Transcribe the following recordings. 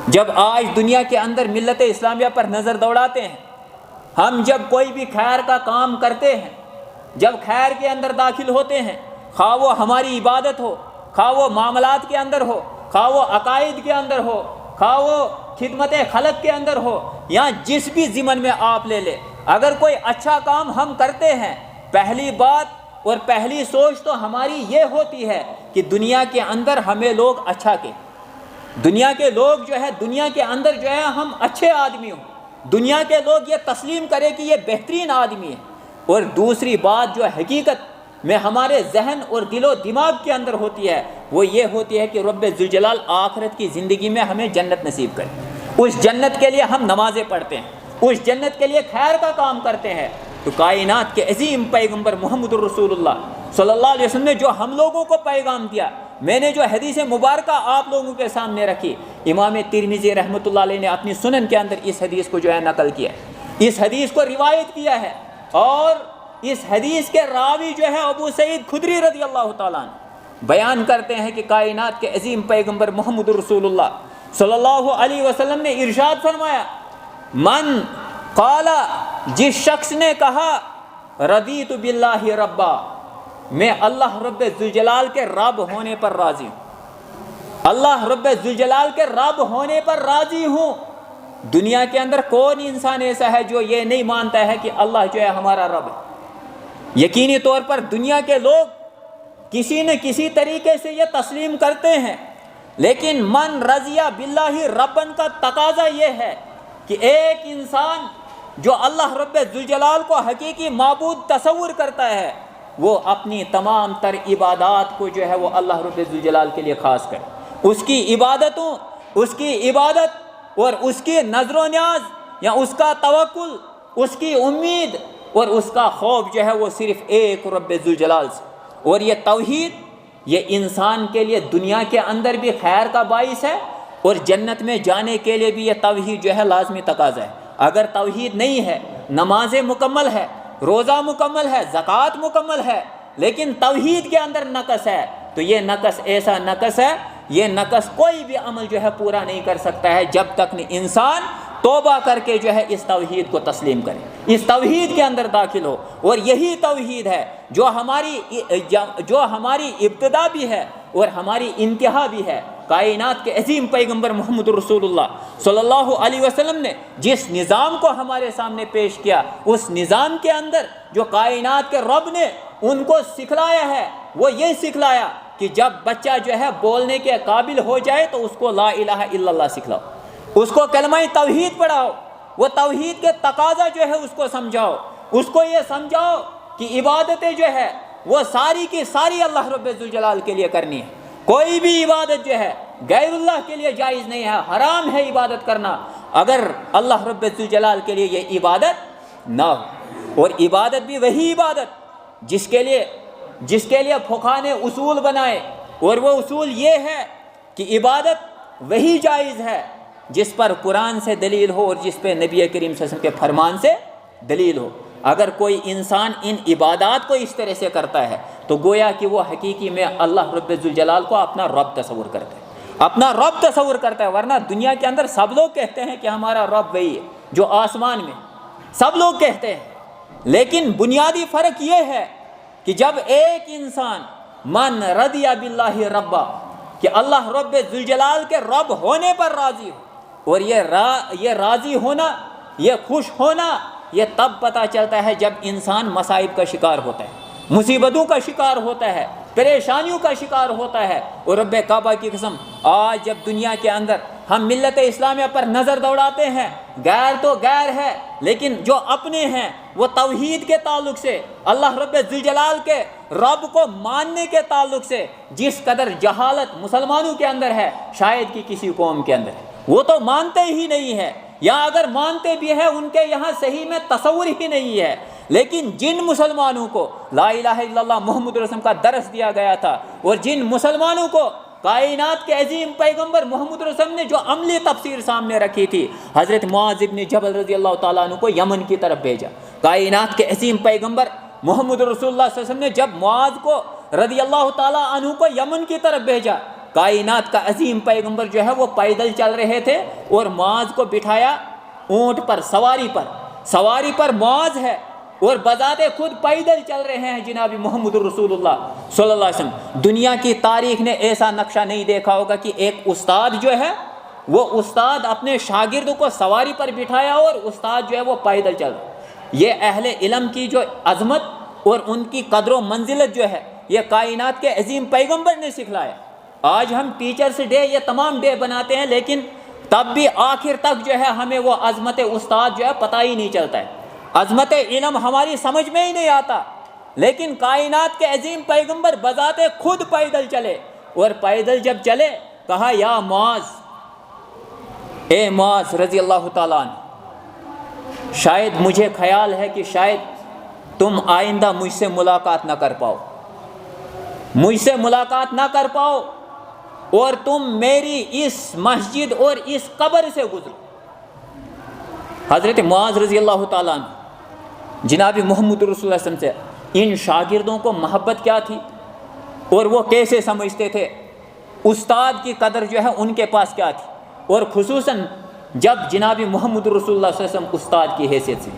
جب آج دنیا کے اندر ملت اسلامیہ پر نظر دوڑاتے ہیں، ہم جب کوئی بھی خیر کا کام کرتے ہیں، جب خیر کے اندر داخل ہوتے ہیں، خواہ وہ ہماری عبادت ہو، خواہ وہ معاملات کے اندر ہو، خواہ وہ عقائد کے اندر ہو، خواہ وہ خدمت خلق کے اندر ہو، یا جس بھی ضمن میں آپ لے لیں، اگر کوئی اچھا کام ہم کرتے ہیں، پہلی بات اور پہلی سوچ تو ہماری یہ ہوتی ہے کہ دنیا کے اندر ہمیں لوگ اچھا کہیں، دنیا کے لوگ جو ہے دنیا کے اندر جو ہے ہم اچھے آدمی ہوں، دنیا کے لوگ یہ تسلیم کرے کہ یہ بہترین آدمی ہے۔ اور دوسری بات جو حقیقت میں ہمارے ذہن اور دل و دماغ کے اندر ہوتی ہے وہ یہ ہوتی ہے کہ رب ذوالجلال آخرت کی زندگی میں ہمیں جنت نصیب کرے، اس جنت کے لیے ہم نمازیں پڑھتے ہیں، اس جنت کے لیے خیر کا کام کرتے ہیں۔ تو کائنات کے عظیم پیغمبر محمد الرسول اللہ صلی اللہ علیہ وسلم نے جو ہم لوگوں کو پیغام دیا، میں نے جو حدیث مبارکہ آپ لوگوں کے سامنے رکھی، امام ترمذی رحمۃ اللہ علیہ نے اپنی سنن کے اندر اس حدیث کو جو ہے نقل کیا، اس حدیث کو روایت کیا ہے، اور اس حدیث کے راوی جو ہے ابو سعید خدری رضی اللہ تعالیٰ عنہ بیان کرتے ہیں کہ کائنات کے عظیم پیغمبر محمد الرسول اللہ صلی اللہ علیہ وسلم نے ارشاد فرمایا، من قال، جس شخص نے کہا، رضیت باللہ ربا، میں اللہ رب ذوالجلال کے رب ہونے پر راضی ہوں، اللہ رب ذوالجلال کے رب ہونے پر راضی ہوں۔ دنیا کے اندر کون انسان ایسا ہے جو یہ نہیں مانتا ہے کہ اللہ جو ہے ہمارا رب ہے؟ یقینی طور پر دنیا کے لوگ کسی نہ کسی طریقے سے یہ تسلیم کرتے ہیں، لیکن من رضی باللہ ربن کا تقاضا یہ ہے کہ ایک انسان جو اللہ رب ذوالجلال کو حقیقی معبود تصور کرتا ہے، وہ اپنی تمام تر عبادات کو جو ہے وہ اللہ رب ذوالجلال کے لیے خاص کرے، اس کی عبادتوں، اس کی عبادت اور اس کی نظر و نیاز یا اس کا توکل، اس کی امید اور اس کا خوف جو ہے وہ صرف ایک رب ذوالجلال سے۔ اور یہ توحید، یہ انسان کے لیے دنیا کے اندر بھی خیر کا باعث ہے، اور جنت میں جانے کے لیے بھی یہ توحید جو ہے لازمی تقاضا ہے۔ اگر توحید نہیں ہے، نمازیں مکمل ہے، روزہ مکمل ہے، زکوٰۃ مکمل ہے، لیکن توحید کے اندر نقص ہے، تو یہ نقص ایسا نقص ہے، یہ نقص کوئی بھی عمل جو ہے پورا نہیں کر سکتا ہے جب تک انسان توبہ کر کے جو ہے اس توحید کو تسلیم کرے، اس توحید کے اندر داخل ہو۔ اور یہی توحید ہے جو ہماری ابتدا بھی ہے اور ہماری انتہا بھی ہے۔ کائنات کے عظیم پیغمبر محمد رسول اللہ صلی اللہ علیہ وسلم نے جس نظام کو ہمارے سامنے پیش کیا، اس نظام کے اندر جو کائنات کے رب نے ان کو سکھلایا ہے، وہ یہ سکھلایا کہ جب بچہ جو ہے بولنے کے قابل ہو جائے تو اس کو لا الہ الا اللہ سکھلاؤ، اس کو کلمہ توحید پڑھاؤ، وہ توحید کے تقاضا جو ہے اس کو سمجھاؤ، اس کو یہ سمجھاؤ کہ عبادتیں جو ہے وہ ساری کی ساری اللہ رب ذوالجلال کے لیے کرنی ہے، کوئی بھی عبادت جو ہے غیر اللہ کے لیے جائز نہیں ہے، حرام ہے عبادت کرنا اگر اللہ رب ذوالجلال کے لیے یہ عبادت نہ ہو۔ اور عبادت بھی وہی عبادت جس کے لیے فقہا نے اصول بنائے، اور وہ اصول یہ ہے کہ عبادت وہی جائز ہے جس پر قرآن سے دلیل ہو اور جس پہ نبی کریم صلی اللہ علیہ وسلم کے فرمان سے دلیل ہو۔ اگر کوئی انسان ان عبادات کو اس طرح سے کرتا ہے تو گویا کہ وہ حقیقی میں اللہ رب ذوالجلال کو اپنا رب تصور کرتا ہے، اپنا رب تصور کرتا ہے۔ ورنہ دنیا کے اندر سب لوگ کہتے ہیں کہ ہمارا رب وہی ہے جو آسمان میں، سب لوگ کہتے ہیں، لیکن بنیادی فرق یہ ہے کہ جب ایک انسان من رضی باللہ ربا، کہ اللہ رب ذوالجلال کے رب ہونے پر راضی ہو، اور یہ راضی ہونا، یہ خوش ہونا، یہ تب پتہ چلتا ہے جب انسان مصائب کا شکار ہوتا ہے، مصیبتوں کا شکار ہوتا ہے، پریشانیوں کا شکار ہوتا ہے۔ اور رب کعبہ کی قسم، آج جب دنیا کے اندر ہم ملت اسلامیہ پر نظر دوڑاتے ہیں، غیر تو غیر ہے، لیکن جو اپنے ہیں وہ توحید کے تعلق سے، اللہ رب ذوالجلال کے رب کو ماننے کے تعلق سے جس قدر جہالت مسلمانوں کے اندر ہے شاید کہ کسی قوم کے اندر ہے، وہ تو مانتے ہی نہیں ہے، یا اگر مانتے بھی ہیں ان کے یہاں صحیح میں تصور ہی نہیں ہے۔ لیکن جن مسلمانوں کو لا الہ الا اللہ محمد رسول اللہ کا درس دیا گیا تھا، اور جن مسلمانوں کو کائنات کے عظیم پیغمبر محمد رسول اللہ نے جو عملی تفسیر سامنے رکھی تھی، حضرت معاذ ابن جبل رضی اللہ تعالیٰ عنہ کو یمن کی طرف بھیجا۔ کائنات کے عظیم پیغمبر محمد رسول اللہ صلی اللہ علیہ وسلم نے جب معاذ کو رضی اللہ تعالیٰ عنہ کو یمن کی طرف بھیجا، کائنات کا عظیم پیغمبر جو ہے وہ پیدل چل رہے تھے اور معاذ کو بٹھایا اونٹ پر، سواری پر معاذ ہے اور بذات خود پیدل چل رہے ہیں جناب محمد رسول اللہ صلی اللہ علیہ وسلم۔ دنیا کی تاریخ نے ایسا نقشہ نہیں دیکھا ہوگا کہ ایک استاد جو ہے وہ استاد اپنے شاگرد کو سواری پر بٹھایا اور استاد جو ہے وہ پیدل چل رہا۔ یہ اہل علم کی جو عظمت اور ان کی قدر و منزلت جو ہے یہ کائنات کے عظیم پیغمبر نے سکھلایا۔ آج ہم ٹیچرس ڈے یہ تمام ڈے بناتے ہیں، لیکن تب بھی آخر تک جو ہے ہمیں وہ عظمت استاد جو ہے پتہ ہی نہیں چلتا ہے، عظمت علم ہماری سمجھ میں ہی نہیں آتا۔ لیکن کائنات کے عظیم پیغمبر بذات خود پیدل چلے، اور پیدل جب چلے کہا یا معاذ، اے معاذ رضی اللہ تعالیٰ عنہ، شاید مجھے خیال ہے کہ شاید تم آئندہ مجھ سے ملاقات نہ کر پاؤ اور تم میری اس مسجد اور اس قبر سے گزرو۔ حضرت معاذ رضی اللہ تعالیٰ عنہ جناب محمد رسول اللہ صلی اللہ علیہ وسلم سے ان شاگردوں کو محبت کیا تھی اور وہ کیسے سمجھتے تھے، استاد کی قدر جو ہے ان کے پاس کیا تھی، اور خصوصاً جب جناب محمد رسول اللہ صلی اللہ علیہ وسلم استاد کی حیثیت سے،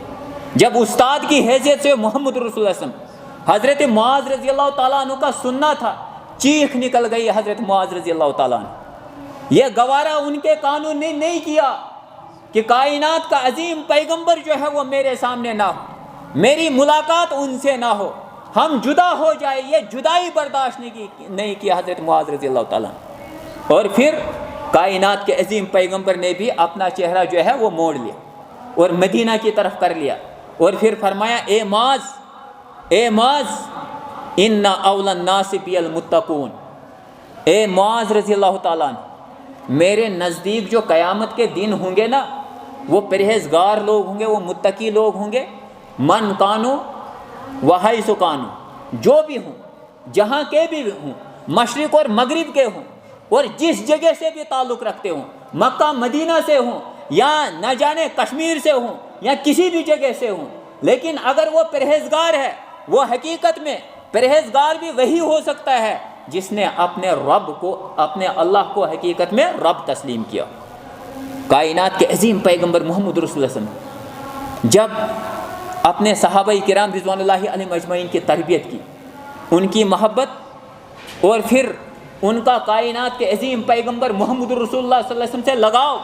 جب استاد کی حیثیت سے محمد رسول اللہ صلی اللہ علیہ وسلم حضرت معاذ رضی اللہ تعالیٰ عنہ کا سننا تھا، چیخ نکل گئی حضرت معاذ رضی اللہ تعالیٰ عنہ۔ یہ گوارا ان کے قانون نے نہیں کیا کہ کائنات کا عظیم پیغمبر جو ہے وہ میرے سامنے نہ ہو، میری ملاقات ان سے نہ ہو، ہم جدا ہو جائے، یہ جدائی برداشت نہیں کی حضرت معاذ رضی اللہ تعالیٰ عنہ۔ اور پھر کائنات کے عظیم پیغمبر نے بھی اپنا چہرہ جو ہے وہ موڑ لیا اور مدینہ کی طرف کر لیا، اور پھر فرمایا اے معاذ ان اول الناس بی المتقون، اے معاذ رضی اللہ تعالیٰ عنہ، میرے نزدیک جو قیامت کے دن ہوں گے نا وہ پرہیزگار لوگ ہوں گے، وہ متقی لوگ ہوں گے، من کانو وحیث کانو، جو بھی ہوں، جہاں کے بھی ہوں، مشرق اور مغرب کے ہوں، اور جس جگہ سے بھی تعلق رکھتے ہوں، مکہ مدینہ سے ہوں یا نہ جانے کشمیر سے ہوں یا کسی بھی جگہ سے ہوں، لیکن اگر وہ پرہیزگار ہے، وہ حقیقت میں پرہیزگار بھی وہی ہو سکتا ہے جس نے اپنے رب کو، اپنے اللہ کو حقیقت میں رب تسلیم کیا۔ کائنات کے عظیم پیغمبر محمد رسول اللہ صلی اللہ علیہ وسلم جب اپنے صحابہ کرام رضوان اللہ علیہم اجمعین کی تربیت کی، ان کی محبت اور پھر ان کا کائنات کے عظیم پیغمبر محمد رسول اللہ صلی اللہ علیہ وسلم سے لگاؤ،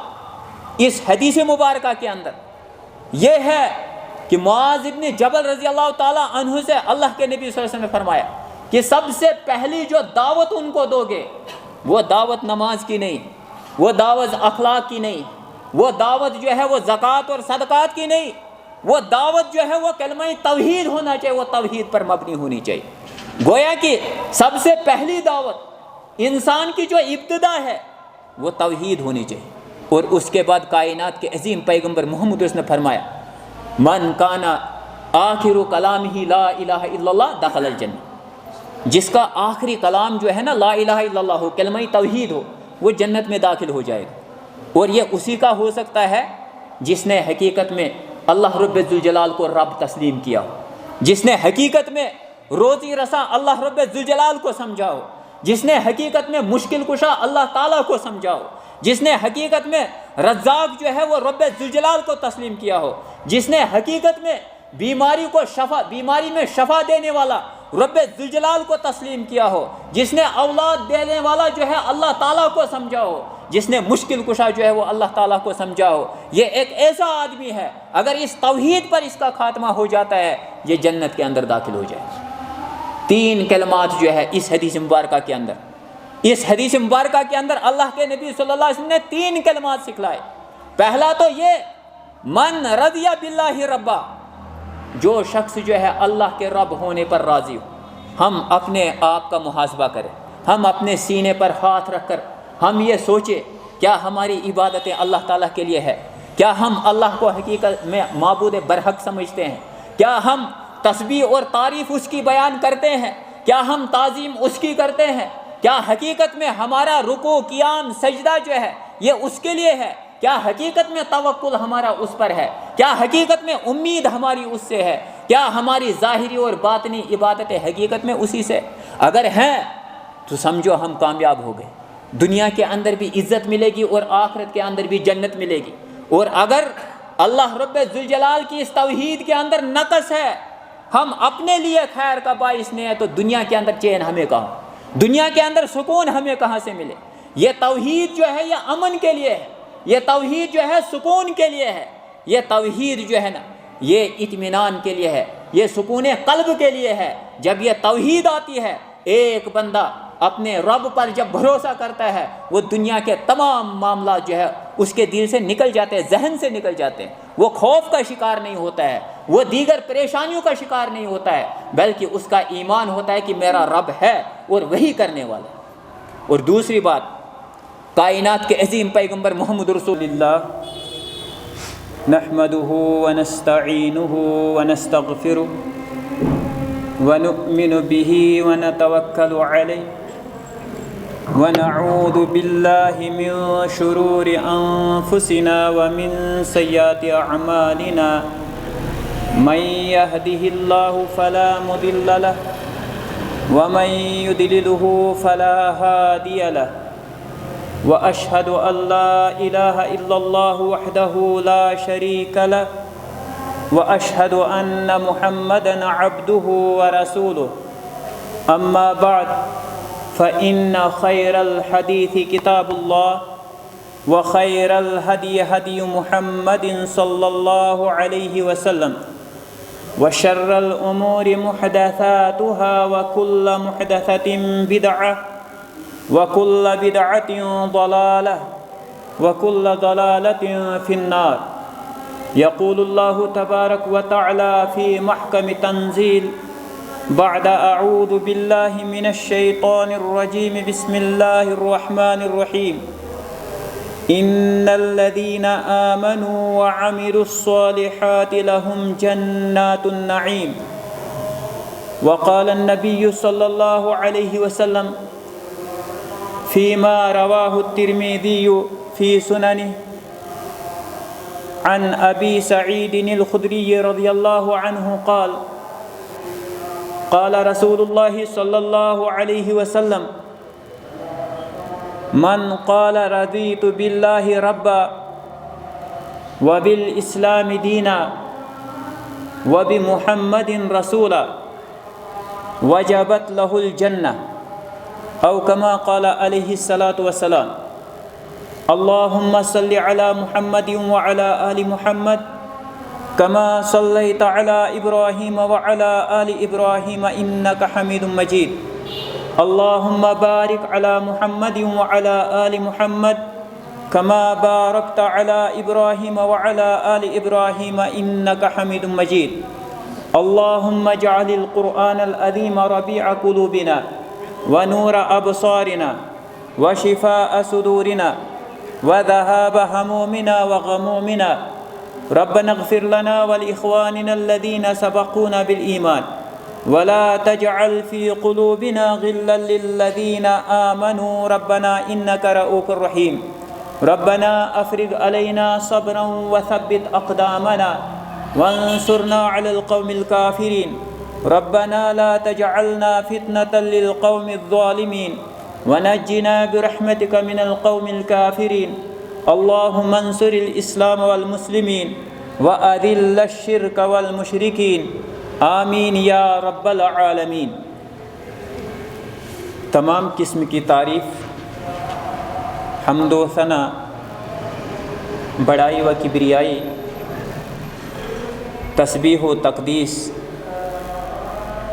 اس حدیث مبارکہ کے اندر یہ ہے کہ معاذ ابن جبل رضی اللہ تعالیٰ عنہ سے اللہ کے نبی صلی اللہ علیہ وسلم نے فرمایا کہ سب سے پہلی جو دعوت ان کو دو گے وہ دعوت نماز کی نہیں، وہ دعوت اخلاق کی نہیں، وہ دعوت جو ہے وہ زکوٰۃ اور صدقات کی نہیں، وہ دعوت جو ہے وہ کلمہ توحید ہونا چاہیے، وہ توحید پر مبنی ہونی چاہیے۔ گویا کہ سب سے پہلی دعوت انسان کی جو ابتدا ہے وہ توحید ہونی چاہیے، اور اس کے بعد کائنات کے عظیم پیغمبر محمد رسول نے فرمایا من کانا آخر کلامہ لا الہ الا اللہ دخل الجنہ، جس کا آخری کلام جو ہے نا لا الہ الا اللہ ہو، کلمہ توحید ہو، وہ جنت میں داخل ہو جائے گا۔ اور یہ اسی کا ہو سکتا ہے جس نے حقیقت میں اللہ رب ذوالجلال کو رب تسلیم کیا ہو، جس نے حقیقت میں روزی رساں اللہ رب ذوالجلال کو سمجھا ہو، جس نے حقیقت میں مشکل کشا اللہ تعالیٰ کو سمجھا ہو، جس نے حقیقت میں رزاق جو ہے وہ رب ذوالجلال کو تسلیم کیا ہو، جس نے حقیقت میں بیماری میں شفا دینے والا رب ذوالجلال کو تسلیم کیا ہو، جس نے اولاد دینے والا جو ہے اللہ تعالیٰ کو سمجھا ہو، جس نے مشکل کشا جو ہے وہ اللہ تعالیٰ کو سمجھا ہو، یہ ایک ایسا آدمی ہے اگر اس توحید پر اس کا خاتمہ ہو جاتا ہے یہ جنت کے اندر داخل ہو جائے۔ تین کلمات جو ہے اس حدیث مبارکہ کے اندر اللہ کے نبی صلی اللہ علیہ وسلم نے تین کلمات سکھلائے۔ پہلا تو یہ من رضی باللہ ربا، جو شخص جو ہے اللہ کے رب ہونے پر راضی ہو۔ ہم اپنے آپ کا محاسبہ کریں، ہم اپنے سینے پر ہاتھ رکھ کر ہم یہ سوچیں کیا ہماری عبادتیں اللہ تعالیٰ کے لیے ہے؟ کیا ہم اللہ کو حقیقت میں معبود برحق سمجھتے ہیں؟ کیا ہم تسبیح اور تعریف اس کی بیان کرتے ہیں؟ کیا ہم تعظیم اس کی کرتے ہیں؟ کیا حقیقت میں ہمارا رکوع قیام سجدہ جو ہے یہ اس کے لیے ہے؟ کیا حقیقت میں توکل ہمارا اس پر ہے؟ کیا حقیقت میں امید ہماری اس سے ہے؟ کیا ہماری ظاہری اور باطنی عبادتیں حقیقت میں اسی سے؟ اگر ہیں تو سمجھو ہم کامیاب ہو گئے، دنیا کے اندر بھی عزت ملے گی اور آخرت کے اندر بھی جنت ملے گی۔ اور اگر اللہ رب ذوالجلال کی اس توحید کے اندر نقص ہے، ہم اپنے لیے خیر کا باعث نہیں ہے، تو دنیا کے اندر چین ہمیں کہاں، دنیا کے اندر سکون ہمیں کہاں سے ملے؟ یہ توحید جو ہے یہ امن کے لیے ہے، یہ توحید جو ہے سکون کے لیے ہے، یہ توحید جو ہے نا یہ اطمینان کے لیے ہے، یہ سکون قلب کے لیے ہے۔ جب یہ توحید آتی ہے، ایک بندہ اپنے رب پر جب بھروسہ کرتا ہے، وہ دنیا کے تمام معاملات جو ہے اس کے دل سے نکل جاتے ہیں، ذہن سے نکل جاتے ہیں۔ وہ خوف کا شکار نہیں ہوتا ہے، وہ دیگر پریشانیوں کا شکار نہیں ہوتا ہے، بلکہ اس کا ایمان ہوتا ہے کہ میرا رب ہے اور وہی کرنے والا ہے۔ اور دوسری بات، کائنات کے عظیم پیغمبر محمد رسول اللہ نحمده ونستعینه ونستغفره ونؤمن به ونتوکل علیہ ونعوذ باللہ من شرور انفسنا ومن سیئات اعمالنا من يهده الله فلا مضل له ومن يضلله فلا هادي له واشهد ان لا اله الا الله وحده لا شريك له واشهد ان محمدا عبده ورسوله اما بعد فان خير الحديث كتاب الله وخير الهدي هدي محمد صلى الله عليه وسلم وشر الامور محدثاتها وكل محدثة بدعة وكل بدعة ضلالة وكل ضلالة في النار۔ يقول الله تبارك وتعالى في محكم تنزيل بعد أعوذ بالله من الشيطان الرجيم بسم الله الرحمن الرحيم إن الذين آمنوا وعملوا الصالحات لهم جنات النعيم۔ وقال النبي صلى الله عليه وسلم فيما رواه الترمذي في سننه عن أبي سعيد الخدري رضي الله عنه قال قال رسول الله صلى الله عليه وسلم من قال رضيت بالله ربا وبالإسلام دينا وبمحمد رسولا وجبت له الجنة أو كما قال عليه الصلاة والسلام۔ اللهم صل على محمد وعلى آل محمد كما صليت على إبراهيم وعلى آل إبراهيم إنك حميد مجيد۔ اللهم بارك على محمد وعلى آل محمد كما باركت على إبراهيم وعلى آل إبراهيم إنك حميد مجيد۔ اللهم اجعل القرآن العظيم ربيع قلوبنا ونور أبصارنا وشفاء صدورنا وذهاب همومنا وغمومنا۔ ربنا اغفر لنا ولإخواننا الذين سبقونا بالإيمان ولا تجعل في قلوبنا غلا للذين آمنوا ربنا إنك رؤوف رحيم۔ ربنا أفرغ علينا صبرا وثبت أقدامنا وانصرنا على القوم الكافرين۔ ربنا لا تجعلنا فتنة للقوم الظالمين ونجنا برحمتك من القوم الكافرين۔ اللهم انصر الإسلام والمسلمين وأذل الشرك والمشركين آمین یا رب العالمین۔ تمام قسم کی تعریف، حمد و ثنا، بڑائی و کبریائی، تسبیح و تقدیس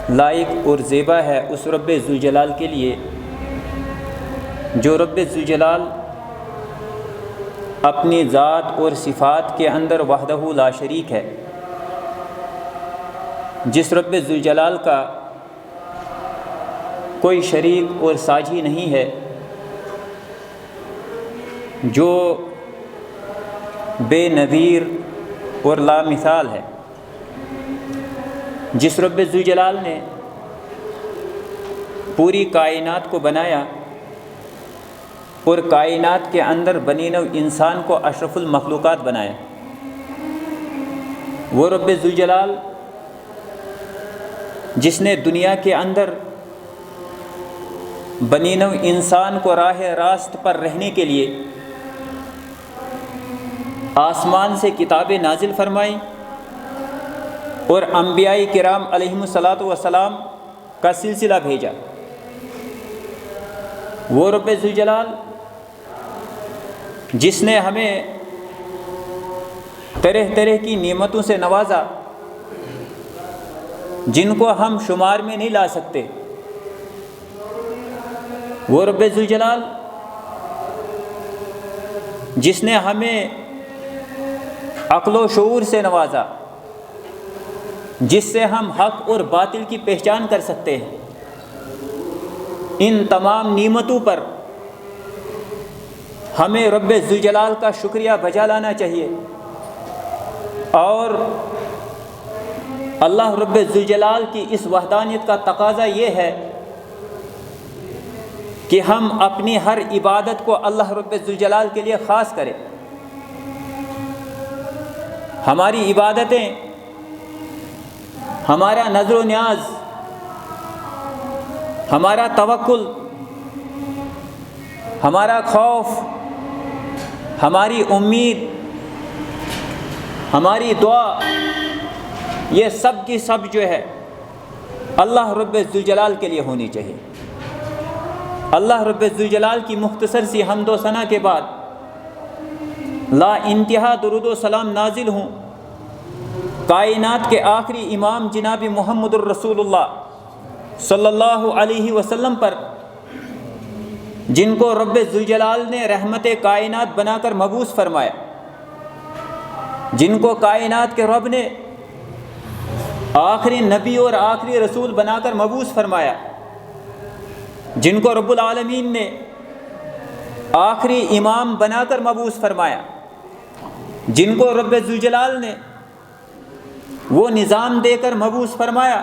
لائق اور زیبا ہے اس رب ذوالجلال کے لیے جو رب ذوالجلال اپنی ذات اور صفات کے اندر وحدہ لا شریک ہے، جس رب ذوالجلال کا کوئی شریک اور ساجی نہیں ہے، جو بے نظیر اور لا مثال ہے، جس رب ذوالجلال نے پوری کائنات کو بنایا اور کائنات کے اندر بنی نوع انسان کو اشرف المخلوقات بنایا۔ وہ رب ذوالجلال جس نے دنیا کے اندر بنی نوع انسان کو راہ راست پر رہنے کے لیے آسمان سے کتابیں نازل فرمائیں اور انبیاء کرام علیہم الصلاۃ والسلام کا سلسلہ بھیجا۔ وہ رب ذوالجلال جس نے ہمیں طرح طرح کی نعمتوں سے نوازا جن کو ہم شمار میں نہیں لا سکتے، وہ رب ذوالجلال جس نے ہمیں عقل و شعور سے نوازا جس سے ہم حق اور باطل کی پہچان کر سکتے ہیں، ان تمام نعمتوں پر ہمیں رب ذوالجلال کا شکریہ بجا لانا چاہیے، اور اللہ رب ذوالجلال کی اس وحدانیت کا تقاضا یہ ہے کہ ہم اپنی ہر عبادت کو اللہ رب ذوالجلال کے لیے خاص کریں۔ ہماری عبادتیں، ہمارا نظر و نیاز، ہمارا توکل، ہمارا خوف، ہماری امید، ہماری دعا، یہ سب کی سب جو ہے اللہ رب ذوالجلال کے لیے ہونی چاہیے۔ اللہ رب ذوالجلال کی مختصر سی حمد و ثنا کے بعد لا انتہا درود و سلام نازل ہوں کائنات کے آخری امام جناب محمد الرسول اللہ صلی اللہ علیہ وسلم پر، جن کو رب ذوالجلال نے رحمت کائنات بنا کر مبعوث فرمایا، جن کو کائنات کے رب نے آخری نبی اور آخری رسول بنا کر مبعوث فرمایا، جن کو رب العالمین نے آخری امام بنا کر مبعوث فرمایا، جن کو رب ذوالجلال نے وہ نظام دے کر مبعوث فرمایا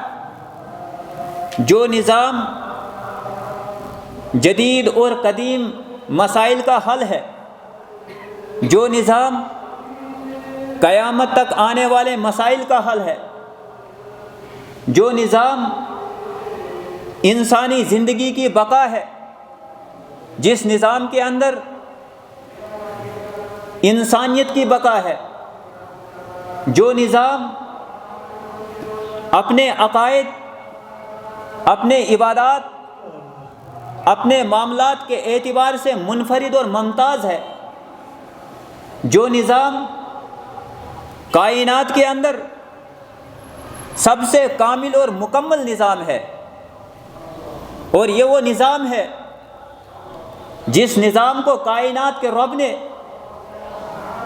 جو نظام جدید اور قدیم مسائل کا حل ہے، جو نظام قیامت تک آنے والے مسائل کا حل ہے، جو نظام انسانی زندگی کی بقا ہے، جس نظام کے اندر انسانیت کی بقا ہے، جو نظام اپنے عقائد، اپنے عبادات، اپنے معاملات کے اعتبار سے منفرد اور ممتاز ہے، جو نظام کائنات کے اندر سب سے کامل اور مکمل نظام ہے، اور یہ وہ نظام ہے جس نظام کو کائنات کے رب نے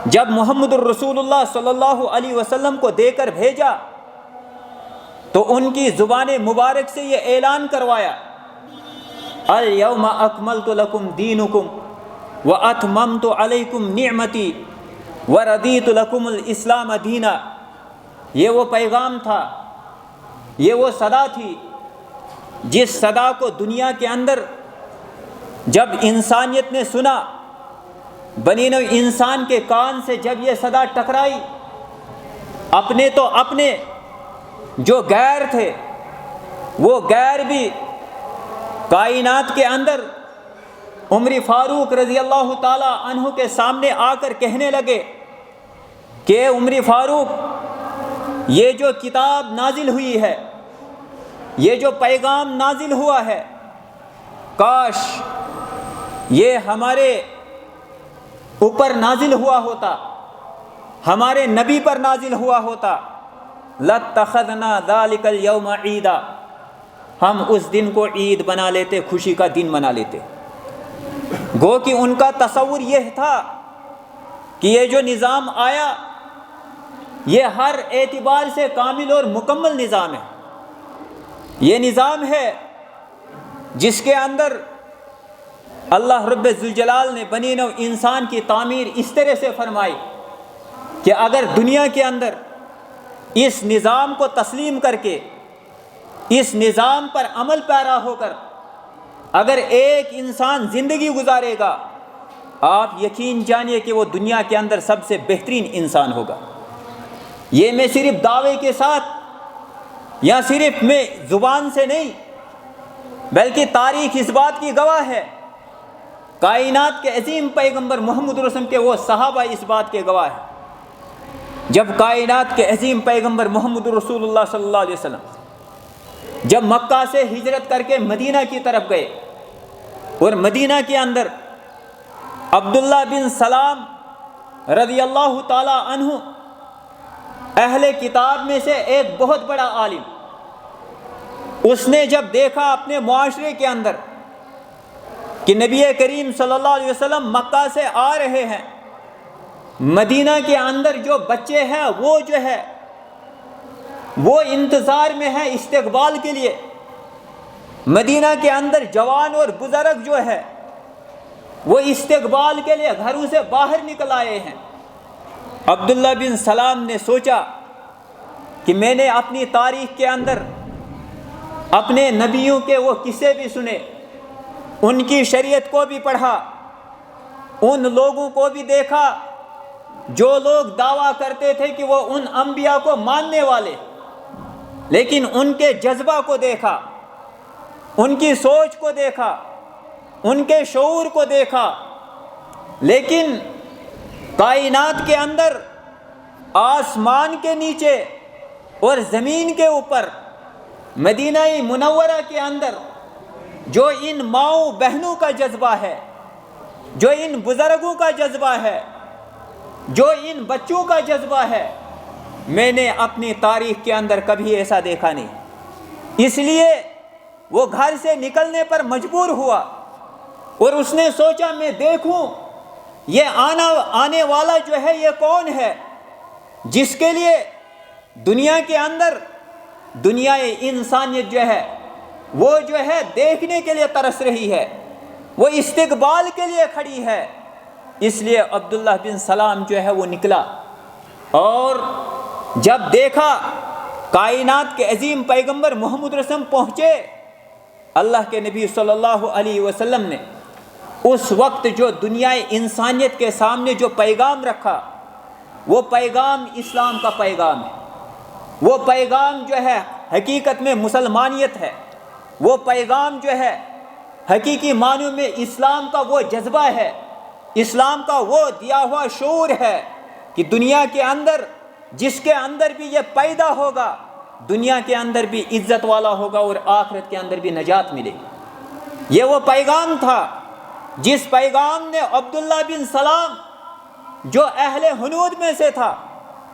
جب محمد الرسول اللہ صلی اللہ علیہ وسلم کو دے کر بھیجا تو ان کی زبان مبارک سے یہ اعلان کروایا، الیوم اکملت لکم دینکم واتممت علیکم نعمتی وردیت لکم الاسلام دینا۔ یہ وہ پیغام تھا، یہ وہ صدا تھی جس صدا کو دنیا کے اندر جب انسانیت نے سنا، بنی نوع انسان کے کان سے جب یہ صدا ٹکرائی، اپنے تو اپنے جو غیر تھے وہ غیر بھی کائنات کے اندر عمر فاروق رضی اللہ تعالی عنہ کے سامنے آ کر کہنے لگے کہ عمر فاروق، یہ جو کتاب نازل ہوئی ہے، یہ جو پیغام نازل ہوا ہے، کاش یہ ہمارے اوپر نازل ہوا ہوتا، ہمارے نبی پر نازل ہوا ہوتا، لَاتَّخَذْنَا ذَلِكَ الْيَوْمَ عِيدًا، ہم اس دن کو عید بنا لیتے، خوشی کا دن بنا لیتے۔ گو کہ ان کا تصور یہ تھا کہ یہ جو نظام آیا یہ ہر اعتبار سے کامل اور مکمل نظام ہے، یہ نظام ہے جس کے اندر اللہ رب ذوالجلال نے بنی نوع انسان کی تعمیر اس طرح سے فرمائی کہ اگر دنیا کے اندر اس نظام کو تسلیم کر کے، اس نظام پر عمل پیرا ہو کر اگر ایک انسان زندگی گزارے گا، آپ یقین جانیے کہ وہ دنیا کے اندر سب سے بہترین انسان ہوگا۔ یہ میں صرف دعوے کے ساتھ یا صرف میں زبان سے نہیں، بلکہ تاریخ اس بات کی گواہ ہے، کائنات کے عظیم پیغمبر محمد رسول کے وہ صحابہ اس بات کے گواہ ہیں۔ جب کائنات کے عظیم پیغمبر محمد رسول اللہ صلی اللہ علیہ وسلم جب مکہ سے ہجرت کر کے مدینہ کی طرف گئے، اور مدینہ کے اندر عبداللہ بن سلام رضی اللہ تعالی عنہ اہل کتاب میں سے ایک بہت بڑا عالم، اس نے جب دیکھا اپنے معاشرے کے اندر کہ نبی کریم صلی اللہ علیہ وسلم مکہ سے آ رہے ہیں، مدینہ کے اندر جو بچے ہیں وہ جو ہے وہ انتظار میں ہیں استقبال کے لیے، مدینہ کے اندر جوان اور بزرگ جو ہے وہ استقبال کے لیے گھروں سے باہر نکل آئے ہیں۔ عبداللہ بن سلام نے سوچا کہ میں نے اپنی تاریخ کے اندر اپنے نبیوں کے وہ قصے بھی سنے، ان کی شریعت کو بھی پڑھا، ان لوگوں کو بھی دیکھا جو لوگ دعویٰ کرتے تھے کہ وہ ان انبیاء کو ماننے والے، لیکن ان کے جذبہ کو دیکھا، ان کی سوچ کو دیکھا، ان کے شعور کو دیکھا، لیکن کائنات کے اندر آسمان کے نیچے اور زمین کے اوپر مدینہ منورہ کے اندر جو ان ماؤں بہنوں کا جذبہ ہے، جو ان بزرگوں کا جذبہ ہے، جو ان بچوں کا جذبہ ہے، میں نے اپنی تاریخ کے اندر کبھی ایسا دیکھا نہیں۔ اس لیے وہ گھر سے نکلنے پر مجبور ہوا اور اس نے سوچا میں دیکھوں یہ آنے والا جو ہے یہ کون ہے جس کے لیے دنیا کے اندر دنیا انسانیت جو ہے وہ جو ہے دیکھنے کے لیے ترس رہی ہے، وہ استقبال کے لیے کھڑی ہے۔ اس لیے عبداللہ بن سلام جو ہے وہ نکلا، اور جب دیکھا کائنات کے عظیم پیغمبر محمد رسول پہنچے، اللہ کے نبی صلی اللہ علیہ وسلم نے اس وقت جو دنیا انسانیت کے سامنے جو پیغام رکھا، وہ پیغام اسلام کا پیغام ہے، وہ پیغام جو ہے حقیقت میں مسلمانیت ہے، وہ پیغام جو ہے حقیقی معنوں میں اسلام کا وہ جذبہ ہے، اسلام کا وہ دیا ہوا شعور ہے کہ دنیا کے اندر جس کے اندر بھی یہ پیدا ہوگا دنیا کے اندر بھی عزت والا ہوگا اور آخرت کے اندر بھی نجات ملے گی۔ یہ وہ پیغام تھا جس پیغام نے عبداللہ بن سلام جو اہل ہنود میں سے تھا،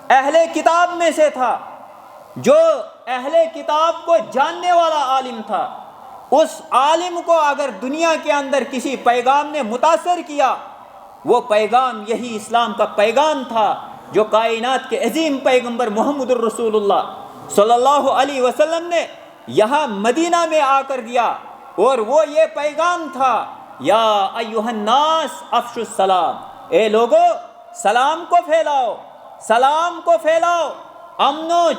اہل کتاب میں سے تھا، جو اہل کتاب کو جاننے والا عالم تھا، اس عالم کو اگر دنیا کے اندر کسی پیغام نے متاثر کیا، وہ پیغام یہی اسلام کا پیغام تھا جو کائنات کے عظیم پیغمبر محمد الرسول اللہ صلی اللہ علیہ وسلم نے یہاں مدینہ میں آ کر دیا، اور وہ یہ پیغام تھا یا ایھا الناس افشوا السلام، اے لوگو سلام کو پھیلاؤ، سلام کو پھیلاؤ، امن و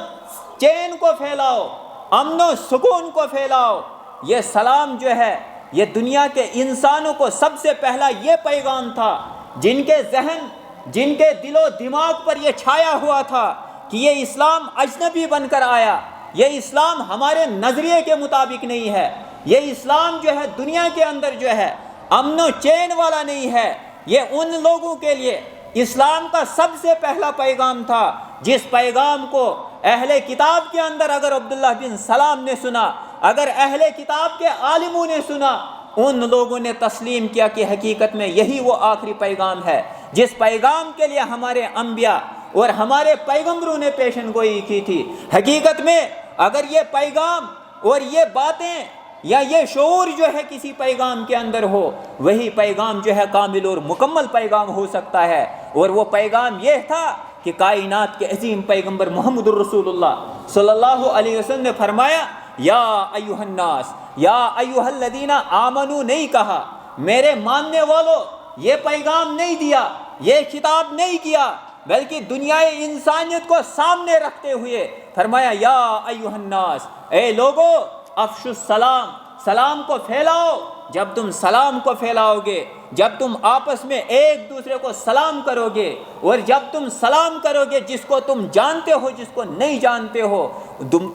چین کو پھیلاؤ، امن و سکون کو پھیلاؤ۔ یہ سلام جو ہے یہ دنیا کے انسانوں کو سب سے پہلا یہ پیغام تھا جن کے ذہن، جن کے دل و دماغ پر یہ چھایا ہوا تھا کہ یہ اسلام اجنبی بن کر آیا، یہ اسلام ہمارے نظریے کے مطابق نہیں ہے، یہ اسلام جو ہے دنیا کے اندر جو ہے امن و چین والا نہیں ہے۔ یہ ان لوگوں کے لیے اسلام کا سب سے پہلا پیغام تھا جس پیغام کو اہل کتاب کے اندر اگر عبداللہ بن سلام نے سنا، اگر اہل کتاب کے عالموں نے سنا، ان لوگوں نے تسلیم کیا کہ حقیقت میں یہی وہ آخری پیغام ہے جس پیغام کے لیے ہمارے انبیاء اور ہمارے پیغمبروں نے پیشن گوئی کی تھی۔ حقیقت میں اگر یہ پیغام اور یہ باتیں یا یہ شعور جو ہے کسی پیغام کے اندر ہو، وہی پیغام جو ہے کامل اور مکمل پیغام ہو سکتا ہے، اور وہ پیغام یہ تھا کہ کائنات کے عظیم پیغمبر محمد الرسول اللہ صلی اللہ علیہ وسلم نے فرمایا یا ایھا الناس، یا ایھا الذین آمنوا نہیں کہا، میرے ماننے والوں، یہ پیغام نہیں دیا، یہ خطاب نہیں کیا، بلکہ دنیا انسانیت کو سامنے رکھتے ہوئے فرمایا یا ایھا الناس، اے لوگو افشوا السلام، سلام کو پھیلاؤ۔ جب تم سلام کو پھیلاؤ گے، جب تم آپس میں ایک دوسرے کو سلام کرو گے، اور جب تم سلام کرو گے جس کو تم جانتے ہو، جس کو نہیں جانتے ہو،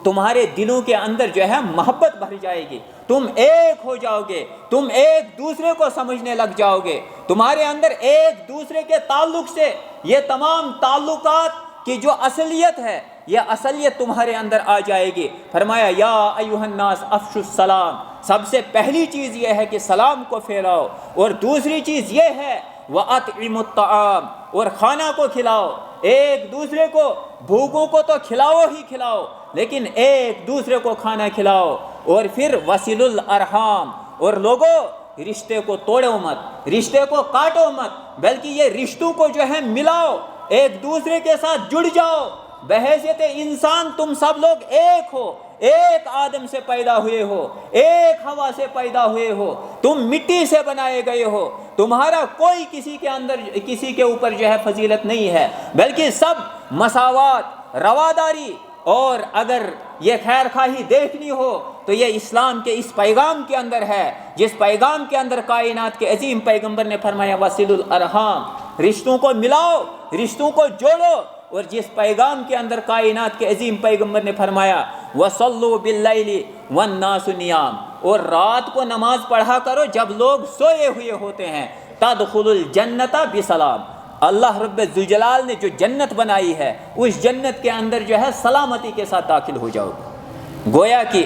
تمہارے دلوں کے اندر جو ہے محبت بھر جائے گی، تم ایک ہو جاؤ گے، تم ایک دوسرے کو سمجھنے لگ جاؤ گے، تمہارے اندر ایک دوسرے کے تعلق سے یہ تمام تعلقات کی جو اصلیت ہے یہ اصلیت تمہارے اندر آ جائے گی۔ فرمایا یا ایھا الناس افشوا السلام، سب سے پہلی چیز یہ ہے کہ سلام کو پھیلاؤ، اور دوسری چیز یہ ہے وَأَطْعِمُوا الطَّعَامَ، اور کھانا کو کھلاؤ، ایک دوسرے کو، بھوکوں کو تو کھلاؤ ہی کھلاؤ لیکن ایک دوسرے کو کھانا کھلاؤ، اور پھر وَصِلُوا الْأَرْحَامَ، اور لوگوں رشتے کو توڑو مت، رشتے کو کاٹو مت، بلکہ یہ رشتوں کو جو ہے ملاؤ، ایک دوسرے کے ساتھ جڑ جاؤ۔ بحیثیت انسان تم سب لوگ ایک ہو، ایک آدم سے پیدا ہوئے ہو، ایک ہوا سے پیدا ہوئے ہو، تم مٹی سے بنائے گئے ہو، تمہارا کوئی کسی کے اندر کسی کے اوپر جو ہے فضیلت نہیں ہے، بلکہ سب مساوات، رواداری، اور اگر یہ خیر خواہی دیکھنی ہو تو یہ اسلام کے اس پیغام کے اندر ہے، جس پیغام کے اندر کائنات کے عظیم پیغمبر نے فرمایا وَصِلُوا الْأَرْحَامَ، رشتوں کو ملاؤ، رشتوں کو جوڑو، اور جس پیغام کے اندر کائنات کے عظیم پیغمبر نے فرمایا وَصَلُّوا بِاللَّيْلِ وَالنَّاسُ نِيَامٌ، اور رات کو نماز پڑھا کرو جب لوگ سوئے ہوئے ہوتے ہیں، تَدْخُلُوا الْجَنَّةَ بِسَلَامٍ، اللہ رب ذوالجلال نے جو جنت بنائی ہے اس جنت کے اندر جو ہے سلامتی کے ساتھ داخل ہو جاؤ گے۔ گویا کہ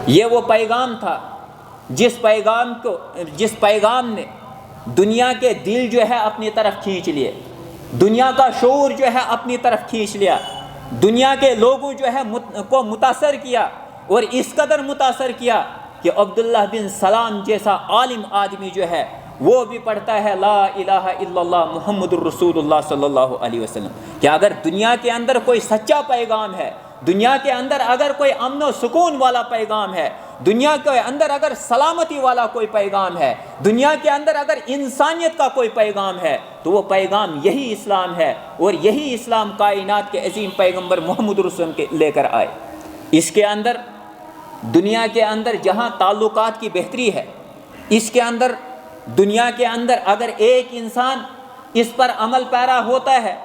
یہ وہ پیغام تھا جس پیغام نے دنیا کے دل جو ہے اپنی طرف کھینچ لیے، دنیا کا شعور جو ہے اپنی طرف کھینچ لیا، دنیا کے لوگوں جو ہے کو متاثر کیا، اور اس قدر متاثر کیا کہ عبداللہ بن سلام جیسا عالم آدمی جو ہے وہ بھی پڑھتا ہے لا الہ الا اللہ محمد الرسول اللہ صلی اللہ علیہ وسلم۔ کہ اگر دنیا کے اندر کوئی سچا پیغام ہے، دنیا کے اندر اگر کوئی امن و سکون والا پیغام ہے، دنیا کے اندر اگر سلامتی والا کوئی پیغام ہے، دنیا کے اندر اگر انسانیت کا کوئی پیغام ہے تو وہ پیغام یہی اسلام ہے، اور یہی اسلام کائنات کے عظیم پیغمبر محمد رسول کے لے کر آئے۔ اس کے اندر دنیا کے اندر جہاں تعلقات کی بہتری ہے، اس کے اندر دنیا کے اندر اگر ایک انسان اس پر عمل پیرا ہوتا ہے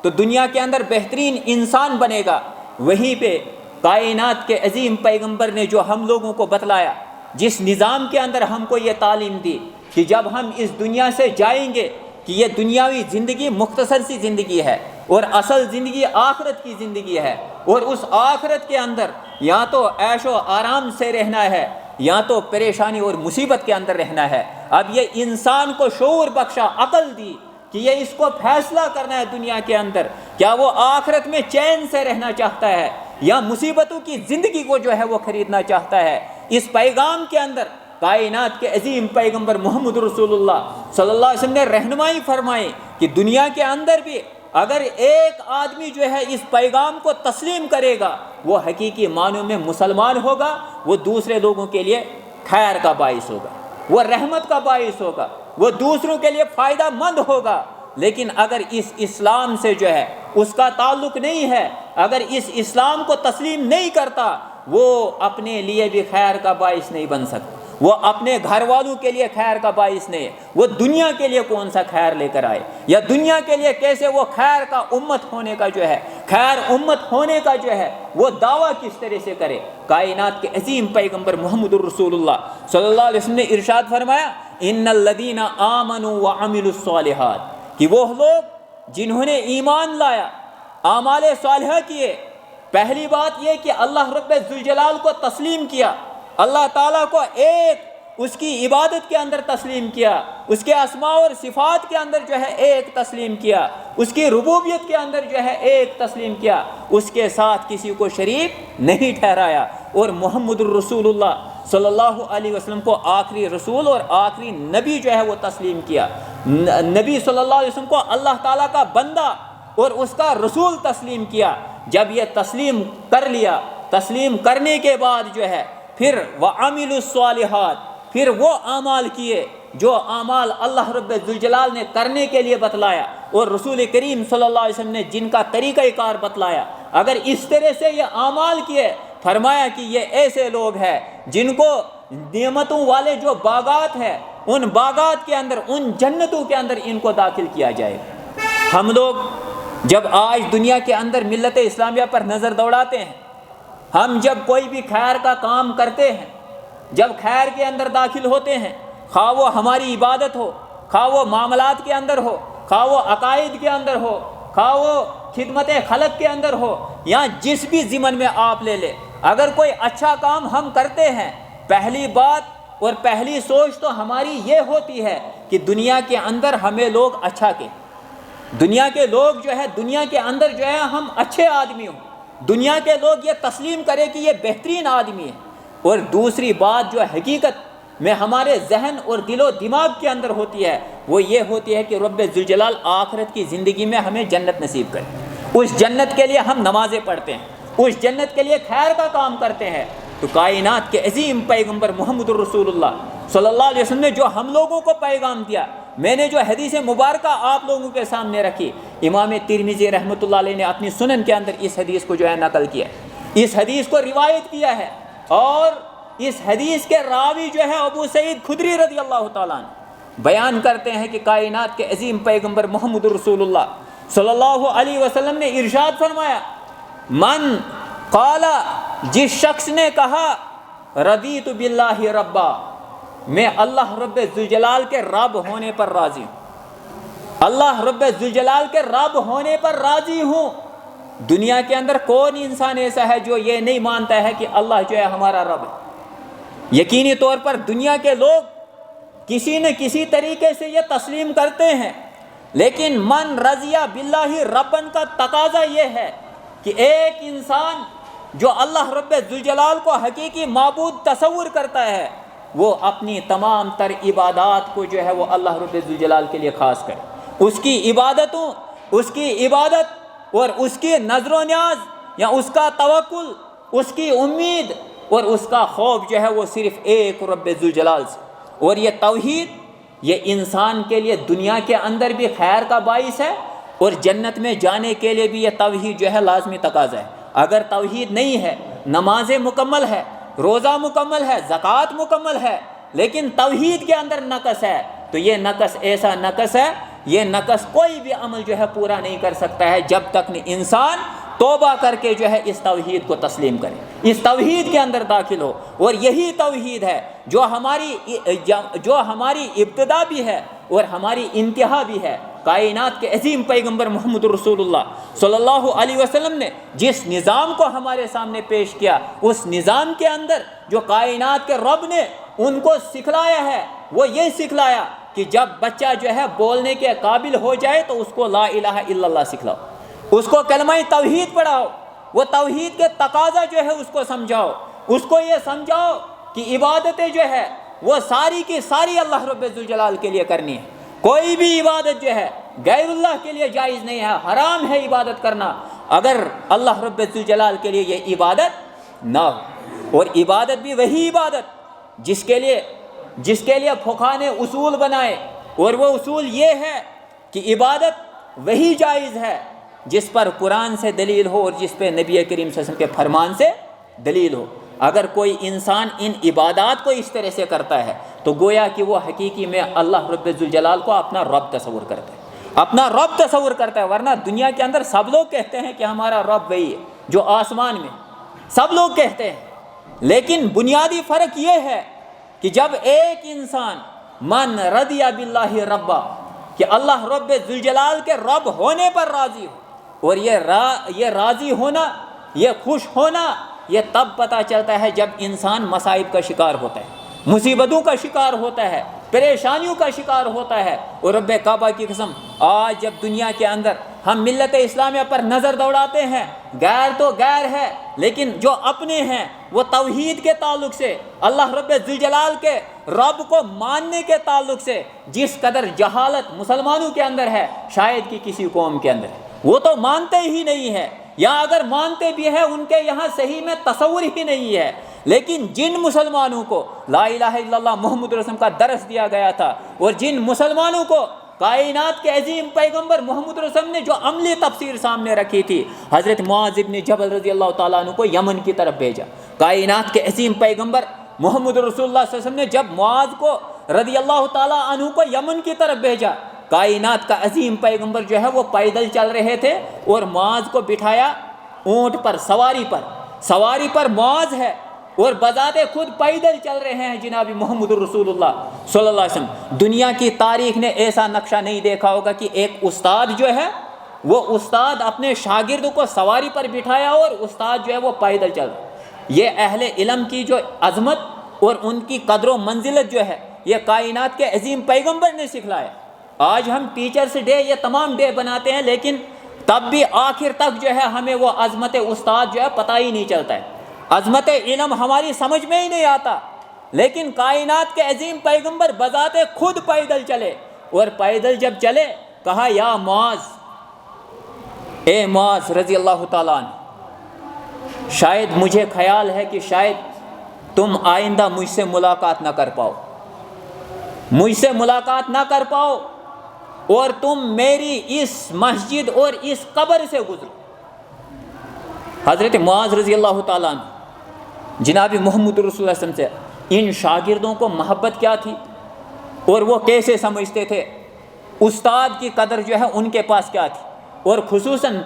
تو دنیا کے اندر بہترین انسان بنے گا۔ وہیں پہ کائنات کے عظیم پیغمبر نے جو ہم لوگوں کو بتلایا، جس نظام کے اندر ہم کو یہ تعلیم دی کہ جب ہم اس دنیا سے جائیں گے کہ یہ دنیاوی زندگی مختصر سی زندگی ہے، اور اصل زندگی آخرت کی زندگی ہے، اور اس آخرت کے اندر یا تو عیش و آرام سے رہنا ہے یا تو پریشانی اور مصیبت کے اندر رہنا ہے۔ اب یہ انسان کو شعور بخشا، عقل دی کہ یہ اس کو فیصلہ کرنا ہے دنیا کے اندر، کیا وہ آخرت میں چین سے رہنا چاہتا ہے یا مصیبتوں کی زندگی کو جو ہے وہ خریدنا چاہتا ہے۔ اس پیغام کے اندر کائنات کے عظیم پیغمبر محمد رسول اللہ صلی اللہ علیہ وسلم نے رہنمائی فرمائی کہ دنیا کے اندر بھی اگر ایک آدمی جو ہے اس پیغام کو تسلیم کرے گا وہ حقیقی معنوں میں مسلمان ہوگا، وہ دوسرے لوگوں کے لیے خیر کا باعث ہوگا، وہ رحمت کا باعث ہوگا، وہ دوسروں کے لیے فائدہ مند ہوگا۔ لیکن اگر اس اسلام سے جو ہے اس کا تعلق نہیں ہے، اگر اس اسلام کو تسلیم نہیں کرتا، وہ اپنے لیے بھی خیر کا باعث نہیں بن سکتا، وہ اپنے گھر والوں کے لیے خیر کا باعث نہیں ہے، وہ دنیا کے لیے کون سا خیر لے کر آئے، یا دنیا کے لیے کیسے وہ خیر کا امت ہونے کا جو ہے، خیر امت ہونے کا جو ہے وہ دعویٰ کس طرح سے کرے۔ کائنات کے عظیم پیغمبر محمد الرسول اللہ صلی اللہ علیہ وسلم نے ارشاد فرمایا ان الذین آمنوا وعملوا الصالحات، کہ وہ لوگ جنہوں نے ایمان لایا، اعمال صالحہ کیے، پہلی بات یہ کہ اللہ رب ذوالجلال کو تسلیم کیا، اللہ تعالیٰ کو ایک اس کی عبادت کے اندر تسلیم کیا، اس کے اسماء اور صفات کے اندر جو ہے ایک تسلیم کیا، اس کی ربوبیت کے اندر جو ہے ایک تسلیم کیا، اس کے ساتھ کسی کو شریک نہیں ٹھہرایا، اور محمد الرسول اللہ صلی اللہ علیہ وسلم کو آخری رسول اور آخری نبی جو ہے وہ تسلیم کیا۔ نبی صلی اللہ علیہ وسلم کو اللہ تعالیٰ کا بندہ اور اس کا رسول تسلیم کیا۔ جب یہ تسلیم کر لیا، تسلیم کرنے کے بعد جو ہے پھر وَعَمِلُوا الصَّالِحَاتِ، پھر وہ اعمال کیے جو اعمال اللہ رب ذوالجلال نے کرنے کے لیے بتلایا اور رسول کریم صلی اللہ علیہ وسلم نے جن کا طریقہ کار بتلایا۔ اگر اس طرح سے یہ اعمال کیے، فرمایا کہ یہ ایسے لوگ ہیں جن کو نعمتوں والے جو باغات ہیں ان باغات کے اندر، ان جنتوں کے اندر ان کو داخل کیا جائے۔ ہم لوگ جب آج دنیا کے اندر ملت اسلامیہ پر نظر دوڑاتے ہیں، ہم جب کوئی بھی خیر کا کام کرتے ہیں جب خیر کے اندر داخل ہوتے ہیں، خواہ وہ ہماری عبادت ہو، خواہ وہ معاملات کے اندر ہو، خواہ وہ عقائد کے اندر ہو، خواہ وہ خدمت خلق کے اندر ہو، یا جس بھی ضمن میں آپ لے لیں، اگر کوئی اچھا کام ہم کرتے ہیں، پہلی بات اور پہلی سوچ تو ہماری یہ ہوتی ہے کہ دنیا کے اندر ہمیں لوگ اچھا کہیں، دنیا کے لوگ جو ہے، دنیا کے اندر جو ہے ہم اچھے آدمی ہوں، دنیا کے لوگ یہ تسلیم کرے کہ یہ بہترین آدمی ہے۔ اور دوسری بات جو حقیقت میں ہمارے ذہن اور دل و دماغ کے اندر ہوتی ہے، وہ یہ ہوتی ہے کہ رب ذوالجلال آخرت کی زندگی میں ہمیں جنت نصیب کرے، اس جنت کے لیے ہم نمازیں پڑھتے ہیں، اس جنت کے لیے خیر کا کام کرتے ہیں۔ تو کائنات کے عظیم پیغمبر محمد الرسول اللہ صلی اللہ علیہ وسلم نے جو ہم لوگوں کو پیغام دیا، میں نے جو حدیث مبارکہ آپ لوگوں کے سامنے رکھی، امام ترمذی رحمۃ اللہ علیہ نے اپنی سنن کے اندر اس حدیث کو جو ہے نقل کیا، اس حدیث کو روایت کیا ہے، اور اس حدیث کے راوی جو ہے ابو سعید خدری رضی اللہ تعالیٰ عنہ بیان کرتے ہیں کہ کائنات کے عظیم پیغمبر محمد رسول اللہ صلی اللہ علیہ وسلم نے ارشاد فرمایا، من قال، جس شخص نے کہا، رضیت باللہ ربا، میں اللہ رب ذوالجلال کے رب ہونے پر راضی ہوں، اللہ رب ذوالجلال کے رب ہونے پر راضی ہوں۔ دنیا کے اندر کون انسان ایسا ہے جو یہ نہیں مانتا ہے کہ اللہ جو ہے ہمارا رب ہے؟ یقینی طور پر دنیا کے لوگ کسی نہ کسی طریقے سے یہ تسلیم کرتے ہیں، لیکن من رضی باللہ ربن کا تقاضا یہ ہے کہ ایک انسان جو اللہ رب ذوالجلال کو حقیقی معبود تصور کرتا ہے، وہ اپنی تمام تر عبادات کو جو ہے وہ اللہ رب ذوالجلال کے لیے خاص کرے، اس کی عبادتوں، اس کی عبادت اور اس کی نظر و نیاز یا اس کا توکل، اس کی امید اور اس کا خوف جو ہے وہ صرف ایک رب ذوالجلال سے۔ اور یہ توحید، یہ انسان کے لیے دنیا کے اندر بھی خیر کا باعث ہے، اور جنت میں جانے کے لیے بھی یہ توحید جو ہے لازمی تقاضا ہے۔ اگر توحید نہیں ہے، نمازیں مکمل ہے، روزہ مکمل ہے، زکوٰۃ مکمل ہے، لیکن توحید کے اندر نقص ہے، تو یہ نقص ایسا نقص ہے، یہ نقص کوئی بھی عمل جو ہے پورا نہیں کر سکتا ہے جب تک انسان توبہ کر کے جو ہے اس توحید کو تسلیم کرے، اس توحید کے اندر داخل ہو۔ اور یہی توحید ہے جو ہماری ابتدا بھی ہے اور ہماری انتہا بھی ہے۔ کائنات کے عظیم پیغمبر محمد رسول اللہ صلی اللہ علیہ وسلم نے جس نظام کو ہمارے سامنے پیش کیا، اس نظام کے اندر جو کائنات کے رب نے ان کو سکھلایا ہے، وہ یہ سکھلایا کہ جب بچہ جو ہے بولنے کے قابل ہو جائے تو اس کو لا الہ الا اللہ سکھلاؤ، اس کو کلمہ توحید پڑھاؤ، وہ توحید کے تقاضا جو ہے اس کو سمجھاؤ، اس کو یہ سمجھاؤ کہ عبادتیں جو ہے وہ ساری کی ساری اللہ رب ذوالجلال کے لیے کرنی ہے، کوئی بھی عبادت جو ہے غیر اللہ کے لیے جائز نہیں ہے، حرام ہے عبادت کرنا اگر اللہ رب ذوالجلال کے لیے یہ عبادت نہ ہو۔ اور عبادت بھی وہی عبادت جس کے لیے فقہا نے اصول بنائے، اور وہ اصول یہ ہے کہ عبادت وہی جائز ہے جس پر قرآن سے دلیل ہو اور جس پہ نبی کریم صلی اللہ علیہ وسلم کے فرمان سے دلیل ہو۔ اگر کوئی انسان ان عبادات کو اس طرح سے کرتا ہے تو گویا کہ وہ حقیقی میں اللہ رب ذوالجلال کو اپنا رب تصور کرتا ہے، اپنا رب تصور کرتا ہے۔ ورنہ دنیا کے اندر سب لوگ کہتے ہیں کہ ہمارا رب وہی ہے جو آسمان میں، سب لوگ کہتے ہیں، لیکن بنیادی فرق یہ ہے کہ جب ایک انسان من رضی باللہ ربا، کہ اللہ رب ذوالجلال کے رب ہونے پر راضی ہو، اور یہ راضی ہونا، یہ خوش ہونا، یہ تب پتہ چلتا ہے جب انسان مصائب کا شکار ہوتا ہے، مصیبتوں کا شکار ہوتا ہے، پریشانیوں کا شکار ہوتا ہے۔ اور رب کعبہ کی قسم، آج جب دنیا کے اندر ہم ملت اسلامیہ پر نظر دوڑاتے ہیں، غیر تو غیر ہے، لیکن جو اپنے ہیں وہ توحید کے تعلق سے، اللہ رب ذوالجلال کے رب کو ماننے کے تعلق سے جس قدر جہالت مسلمانوں کے اندر ہے، شاید کہ کسی قوم کے اندر ہے، وہ تو مانتے ہی نہیں ہے، یا اگر مانتے بھی ہیں ان کے یہاں صحیح میں تصور ہی نہیں ہے۔ لیکن جن مسلمانوں کو لا الہ الا اللہ محمد رسول اللہ کا درس دیا گیا تھا، اور جن مسلمانوں کو کائنات کے عظیم پیغمبر محمد رسول اللہ نے جو عملی تفسیر سامنے رکھی تھی، حضرت معاذ بن جبل رضی اللہ تعالیٰ عنہ کو یمن کی طرف بھیجا۔ کائنات کے عظیم پیغمبر محمد رسول اللہ صلی اللہ علیہ وسلم نے جب معاذ کو رضی اللہ تعالیٰ عنہ کو یمن کی طرف بھیجا، کائنات کا عظیم پیغمبر جو ہے وہ پیدل چل رہے تھے، اور معاذ کو بٹھایا اونٹ پر، سواری پر معاذ ہے، اور بذات خود پیدل چل رہے ہیں جناب محمد الرسول اللہ صلی اللہ علیہ وسلم۔ دنیا کی تاریخ نے ایسا نقشہ نہیں دیکھا ہوگا کہ ایک استاد جو ہے وہ استاد اپنے شاگرد کو سواری پر بٹھایا اور استاد جو ہے وہ پیدل چل رہا۔ یہ اہل علم کی جو عظمت اور ان کی قدر و منزلت جو ہے یہ کائنات کے عظیم پیغمبر نے سکھلایا۔ آج ہم ٹیچرس ڈے یہ تمام ڈے بناتے ہیں، لیکن تب بھی آخر تک جو ہے ہمیں وہ عظمت استاد جو ہے پتہ ہی نہیں چلتا ہے، عظمت علم ہماری سمجھ میں ہی نہیں آتا۔ لیکن کائنات کے عظیم پیغمبر بذات خود پیدل چلے، اور پیدل جب چلے کہا یا معاذ، اے معاذ رضی اللہ تعالیٰ عنہ، شاید مجھے خیال ہے کہ شاید تم آئندہ مجھ سے ملاقات نہ کر پاؤ، مجھ سے ملاقات نہ کر پاؤ، اور تم میری اس مسجد اور اس قبر سے گزرو۔ حضرت معاذ رضی اللہ تعالیٰ عنہ جناب محمد رسول اللہ صلی اللہ علیہ وسلم سے ان شاگردوں کو محبت کیا تھی اور وہ کیسے سمجھتے تھے، استاد کی قدر جو ہے ان کے پاس کیا تھی، اور خصوصاً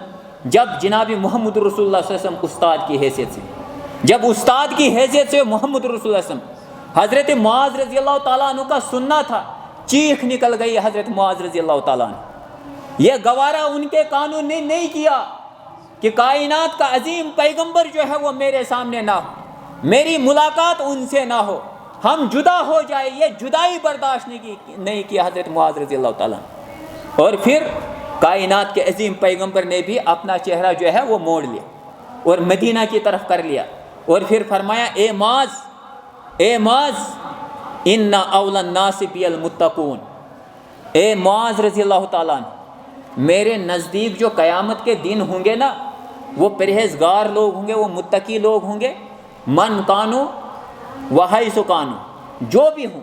جب جناب محمد رسول اللہ صلی اللہ علیہ وسلم استاد کی حیثیت سے، جب استاد کی حیثیت سے محمد رسول اللہ صلی اللہ علیہ وسلم، حضرت معاذ رضی اللہ تعالیٰ عنہ کا سننا تھا، چیخ نکل گئی حضرت معاذ رضی اللہ تعالیٰ عنہ۔ یہ گوارا ان کے قانون نے نہیں کیا کہ کائنات کا عظیم پیغمبر جو ہے وہ میرے سامنے نہ ہو، میری ملاقات ان سے نہ ہو، ہم جدا ہو جائے، یہ جدائی برداشت نہیں کی حضرت معاذ رضی اللہ تعالیٰ عنہ۔ اور پھر کائنات کے عظیم پیغمبر نے بھی اپنا چہرہ جو ہے وہ موڑ لیا اور مدینہ کی طرف کر لیا، اور پھر فرمایا اے معاذ، اے معاذ، ان اول الناس بی المتقون، اے معاذ رضی اللہ تعالیٰ عنہ، میرے نزدیک جو قیامت کے دن ہوں گے نا وہ پرہیزگار لوگ ہوں گے، وہ متقی لوگ ہوں گے، من کانو وحیث کانو، جو بھی ہوں،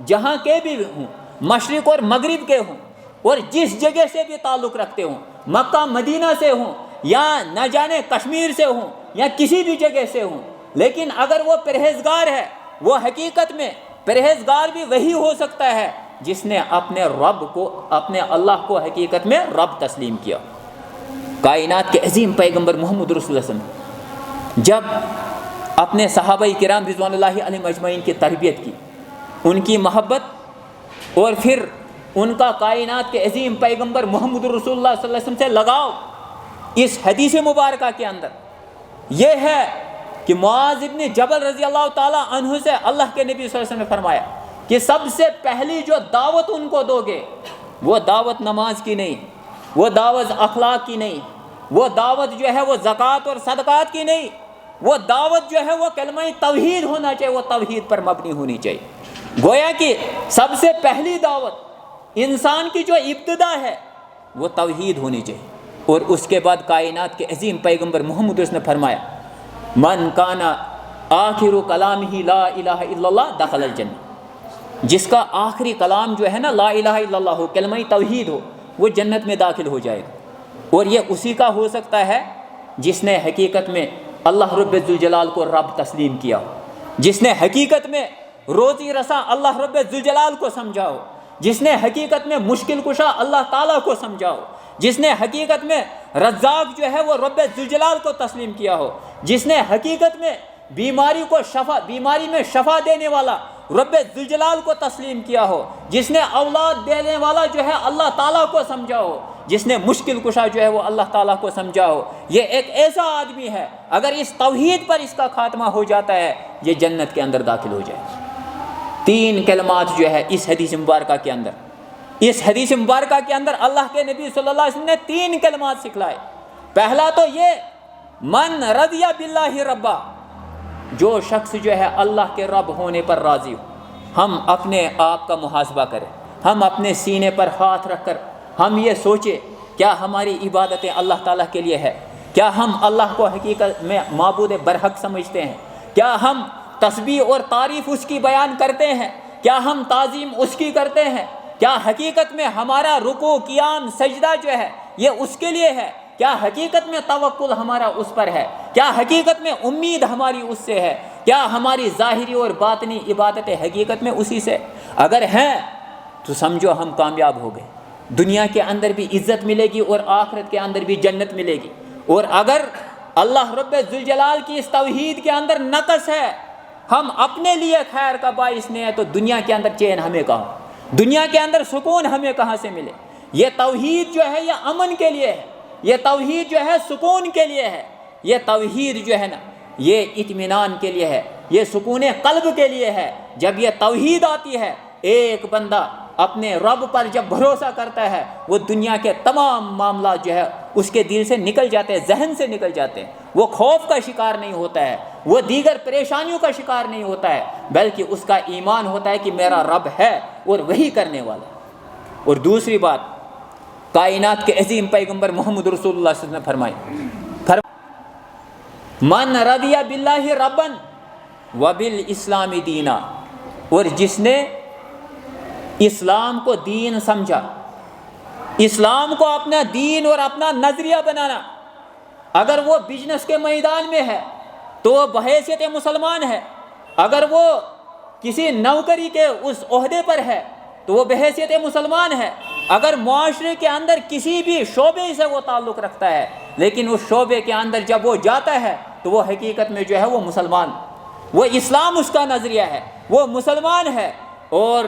جہاں کے بھی ہوں، مشرق اور مغرب کے ہوں، اور جس جگہ سے بھی تعلق رکھتے ہوں، مکہ مدینہ سے ہوں یا نہ جانے کشمیر سے ہوں یا کسی بھی جگہ سے ہوں، لیکن اگر وہ پرہیزگار ہے، وہ حقیقت میں پرہیزگار بھی وہی ہو سکتا ہے جس نے اپنے رب کو، اپنے اللہ کو حقیقت میں رب تسلیم کیا۔ کائنات کے عظیم پیغمبر محمد رسول اللہ صلی اللہ علیہ وسلم جب اپنے صحابہ کرام رضوان اللہ علیہم اجمعین کی تربیت کی، ان کی محبت، اور پھر ان کا کائنات کے عظیم پیغمبر محمد رسول اللہ صلی اللہ علیہ وسلم سے لگاؤ، اس حدیث مبارکہ کے اندر یہ ہے کہ معاذ ابن جبل رضی اللہ تعالیٰ عنہ سے اللہ کے نبی صلی اللہ علیہ وسلم نے فرمایا کہ سب سے پہلی جو دعوت ان کو دو گے وہ دعوت نماز کی نہیں، وہ دعوت اخلاق کی نہیں، وہ دعوت جو ہے وہ زکوٰۃ اور صدقات کی نہیں، وہ دعوت جو ہے وہ کلمہ توحید ہونا چاہیے، وہ توحید پر مبنی ہونی چاہیے۔ گویا کہ سب سے پہلی دعوت انسان کی جو ابتدا ہے وہ توحید ہونی چاہیے، اور اس کے بعد کائنات کے عظیم پیغمبر محمد رسول نے فرمایا من کان آخر کلامہ لا الہ الا اللہ دخل الجنہ، جس کا آخری کلام جو ہے نا لا الہ الا اللہ ہو، کلمہ توحید ہو، وہ جنت میں داخل ہو جائے گا۔ اور یہ اسی کا ہو سکتا ہے جس نے حقیقت میں اللہ رب ذوالجلال کو رب تسلیم کیا ہو، جس نے حقیقت میں روزی رساں اللہ رب ذوالجلال کو سمجھا ہو، جس نے حقیقت میں مشکل کشا اللہ تعالیٰ کو سمجھا ہو، جس نے حقیقت میں رزاق جو ہے وہ رب ذوالجلال کو تسلیم کیا ہو، جس نے حقیقت میں بیماری میں شفا دینے والا رب ذوالجلال کو تسلیم کیا ہو، جس نے اولاد دینے والا جو ہے اللہ تعالیٰ کو سمجھا ہو، جس نے مشکل کشا جو ہے وہ اللہ تعالیٰ کو سمجھا ہو، یہ ایک ایسا آدمی ہے اگر اس توحید پر اس کا خاتمہ ہو جاتا ہے یہ جنت کے اندر داخل ہو جائے۔ تین کلمات جو ہے اس حدیث مبارکہ کے اندر، اس حدیث مبارکہ کے اندر اللہ کے نبی صلی اللہ علیہ وسلم نے تین کلمات سکھلائے۔ پہلا تو یہ من رضی باللہ ربا، جو شخص جو ہے اللہ کے رب ہونے پر راضی ہو۔ ہم اپنے آپ کا محاسبہ کریں، ہم اپنے سینے پر ہاتھ رکھ کر ہم یہ سوچیں کیا ہماری عبادتیں اللہ تعالیٰ کے لیے ہے؟ کیا ہم اللہ کو حقیقت میں معبود برحق سمجھتے ہیں؟ کیا ہم تسبیح اور تعریف اس کی بیان کرتے ہیں؟ کیا ہم تعظیم اس کی کرتے ہیں؟ کیا حقیقت میں ہمارا رکوع قیام سجدہ جو ہے یہ اس کے لیے ہے؟ کیا حقیقت میں توکل ہمارا اس پر ہے؟ کیا حقیقت میں امید ہماری اس سے ہے؟ کیا ہماری ظاہری اور باطنی عبادتیں حقیقت میں اسی سے؟ اگر ہیں تو سمجھو ہم کامیاب ہو گئے، دنیا کے اندر بھی عزت ملے گی اور آخرت کے اندر بھی جنت ملے گی۔ اور اگر اللہ رب ذوالجلال کی اس توحید کے اندر نقص ہے ہم اپنے لیے خیر کا باعث نہیں ہے تو دنیا کے اندر چین ہمیں کہاں، دنیا کے اندر سکون ہمیں کہاں سے ملے؟ یہ توحید جو ہے یہ امن کے لیے ہے، یہ توحید جو ہے سکون کے لیے ہے، یہ توحید جو ہے نا یہ اطمینان کے لیے ہے، یہ سکون قلب کے لیے ہے۔ جب یہ توحید آتی ہے، ایک بندہ اپنے رب پر جب بھروسہ کرتا ہے، وہ دنیا کے تمام معاملات جو ہے اس کے دل سے نکل جاتے ہیں، ذہن سے نکل جاتے ہیں۔ وہ خوف کا شکار نہیں ہوتا ہے، وہ دیگر پریشانیوں کا شکار نہیں ہوتا ہے، بلکہ اس کا ایمان ہوتا ہے کہ میرا رب ہے اور وہی کرنے والا ہے۔ اور دوسری بات، کائنات کے عظیم پیغمبر محمد رسول اللہ صلی اللہ علیہ وسلم نے فرمائی، من رضی باللہ ربن وبالاسلام دینا، اور جس نے اسلام کو دین سمجھا، اسلام کو اپنا دین اور اپنا نظریہ بنانا، اگر وہ بزنس کے میدان میں ہے تو وہ بحیثیت مسلمان ہے، اگر وہ کسی نوکری کے اس عہدے پر ہے تو وہ بحیثیت مسلمان ہے، اگر معاشرے کے اندر کسی بھی شعبے سے وہ تعلق رکھتا ہے لیکن اس شعبے کے اندر جب وہ جاتا ہے تو وہ حقیقت میں جو ہے وہ مسلمان، وہ اسلام اس کا نظریہ ہے، وہ مسلمان ہے۔ اور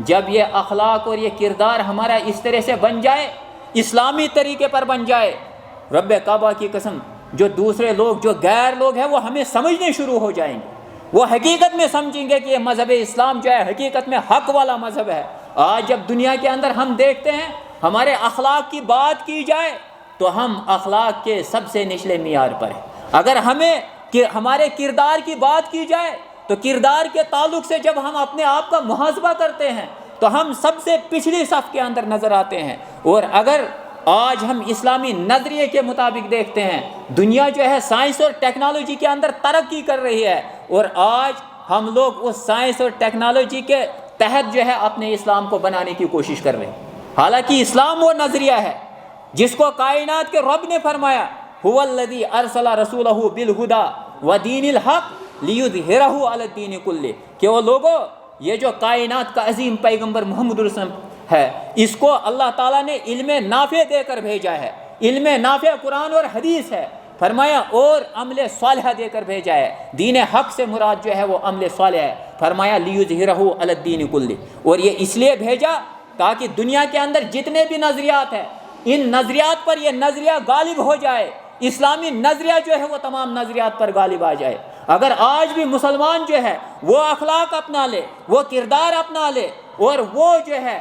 جب یہ اخلاق اور یہ کردار ہمارا اس طرح سے بن جائے، اسلامی طریقے پر بن جائے، رب کعبہ کی قسم، جو دوسرے لوگ، جو غیر لوگ ہیں، وہ ہمیں سمجھنے شروع ہو جائیں گے، وہ حقیقت میں سمجھیں گے کہ یہ مذہب اسلام جو ہے حقیقت میں حق والا مذہب ہے۔ آج جب دنیا کے اندر ہم دیکھتے ہیں، ہمارے اخلاق کی بات کی جائے تو ہم اخلاق کے سب سے نچلے معیار پر ہیں۔ اگر ہمارے کردار کی بات کی جائے تو کردار کے تعلق سے جب ہم اپنے آپ کا محاسبہ کرتے ہیں تو ہم سب سے پچھلی صف کے اندر نظر آتے ہیں۔ اور اگر آج ہم اسلامی نظریے کے مطابق دیکھتے ہیں، دنیا جو ہے سائنس اور ٹیکنالوجی کے اندر ترقی کر رہی ہے، اور آج ہم لوگ اس سائنس اور ٹیکنالوجی کے تحت جو ہے اپنے اسلام کو بنانے کی کوشش کر رہے ہیں، حالانکہ اسلام وہ نظریہ ہے جس کو کائنات کے رب نے فرمایا، هو الذی ارسل رسولہ بالہدی ودین الحق لیظہرہ علی الدین کلہ، کہ وہ لوگوں، یہ جو کائنات کا عظیم پیغمبر محمد رسول ہے، اس کو اللہ تعالیٰ نے علم نافع دے کر بھیجا ہے۔ علم نافع قرآن اور حدیث ہے، فرمایا، اور عمل صالحہ دے کر بھیجا ہے۔ دین حق سے مراد جو ہے وہ عمل صالح ہے، فرمایا لیظہرہ علی الدین کلہ، اور یہ اس لیے بھیجا تاکہ دنیا کے اندر جتنے بھی نظریات ہیں، ان نظریات پر یہ نظریہ غالب ہو جائے، اسلامی نظریہ جو ہے وہ تمام نظریات پر غالب آ جائے۔ اگر آج بھی مسلمان جو ہے وہ اخلاق اپنا لے، وہ کردار اپنا لے، اور وہ جو ہے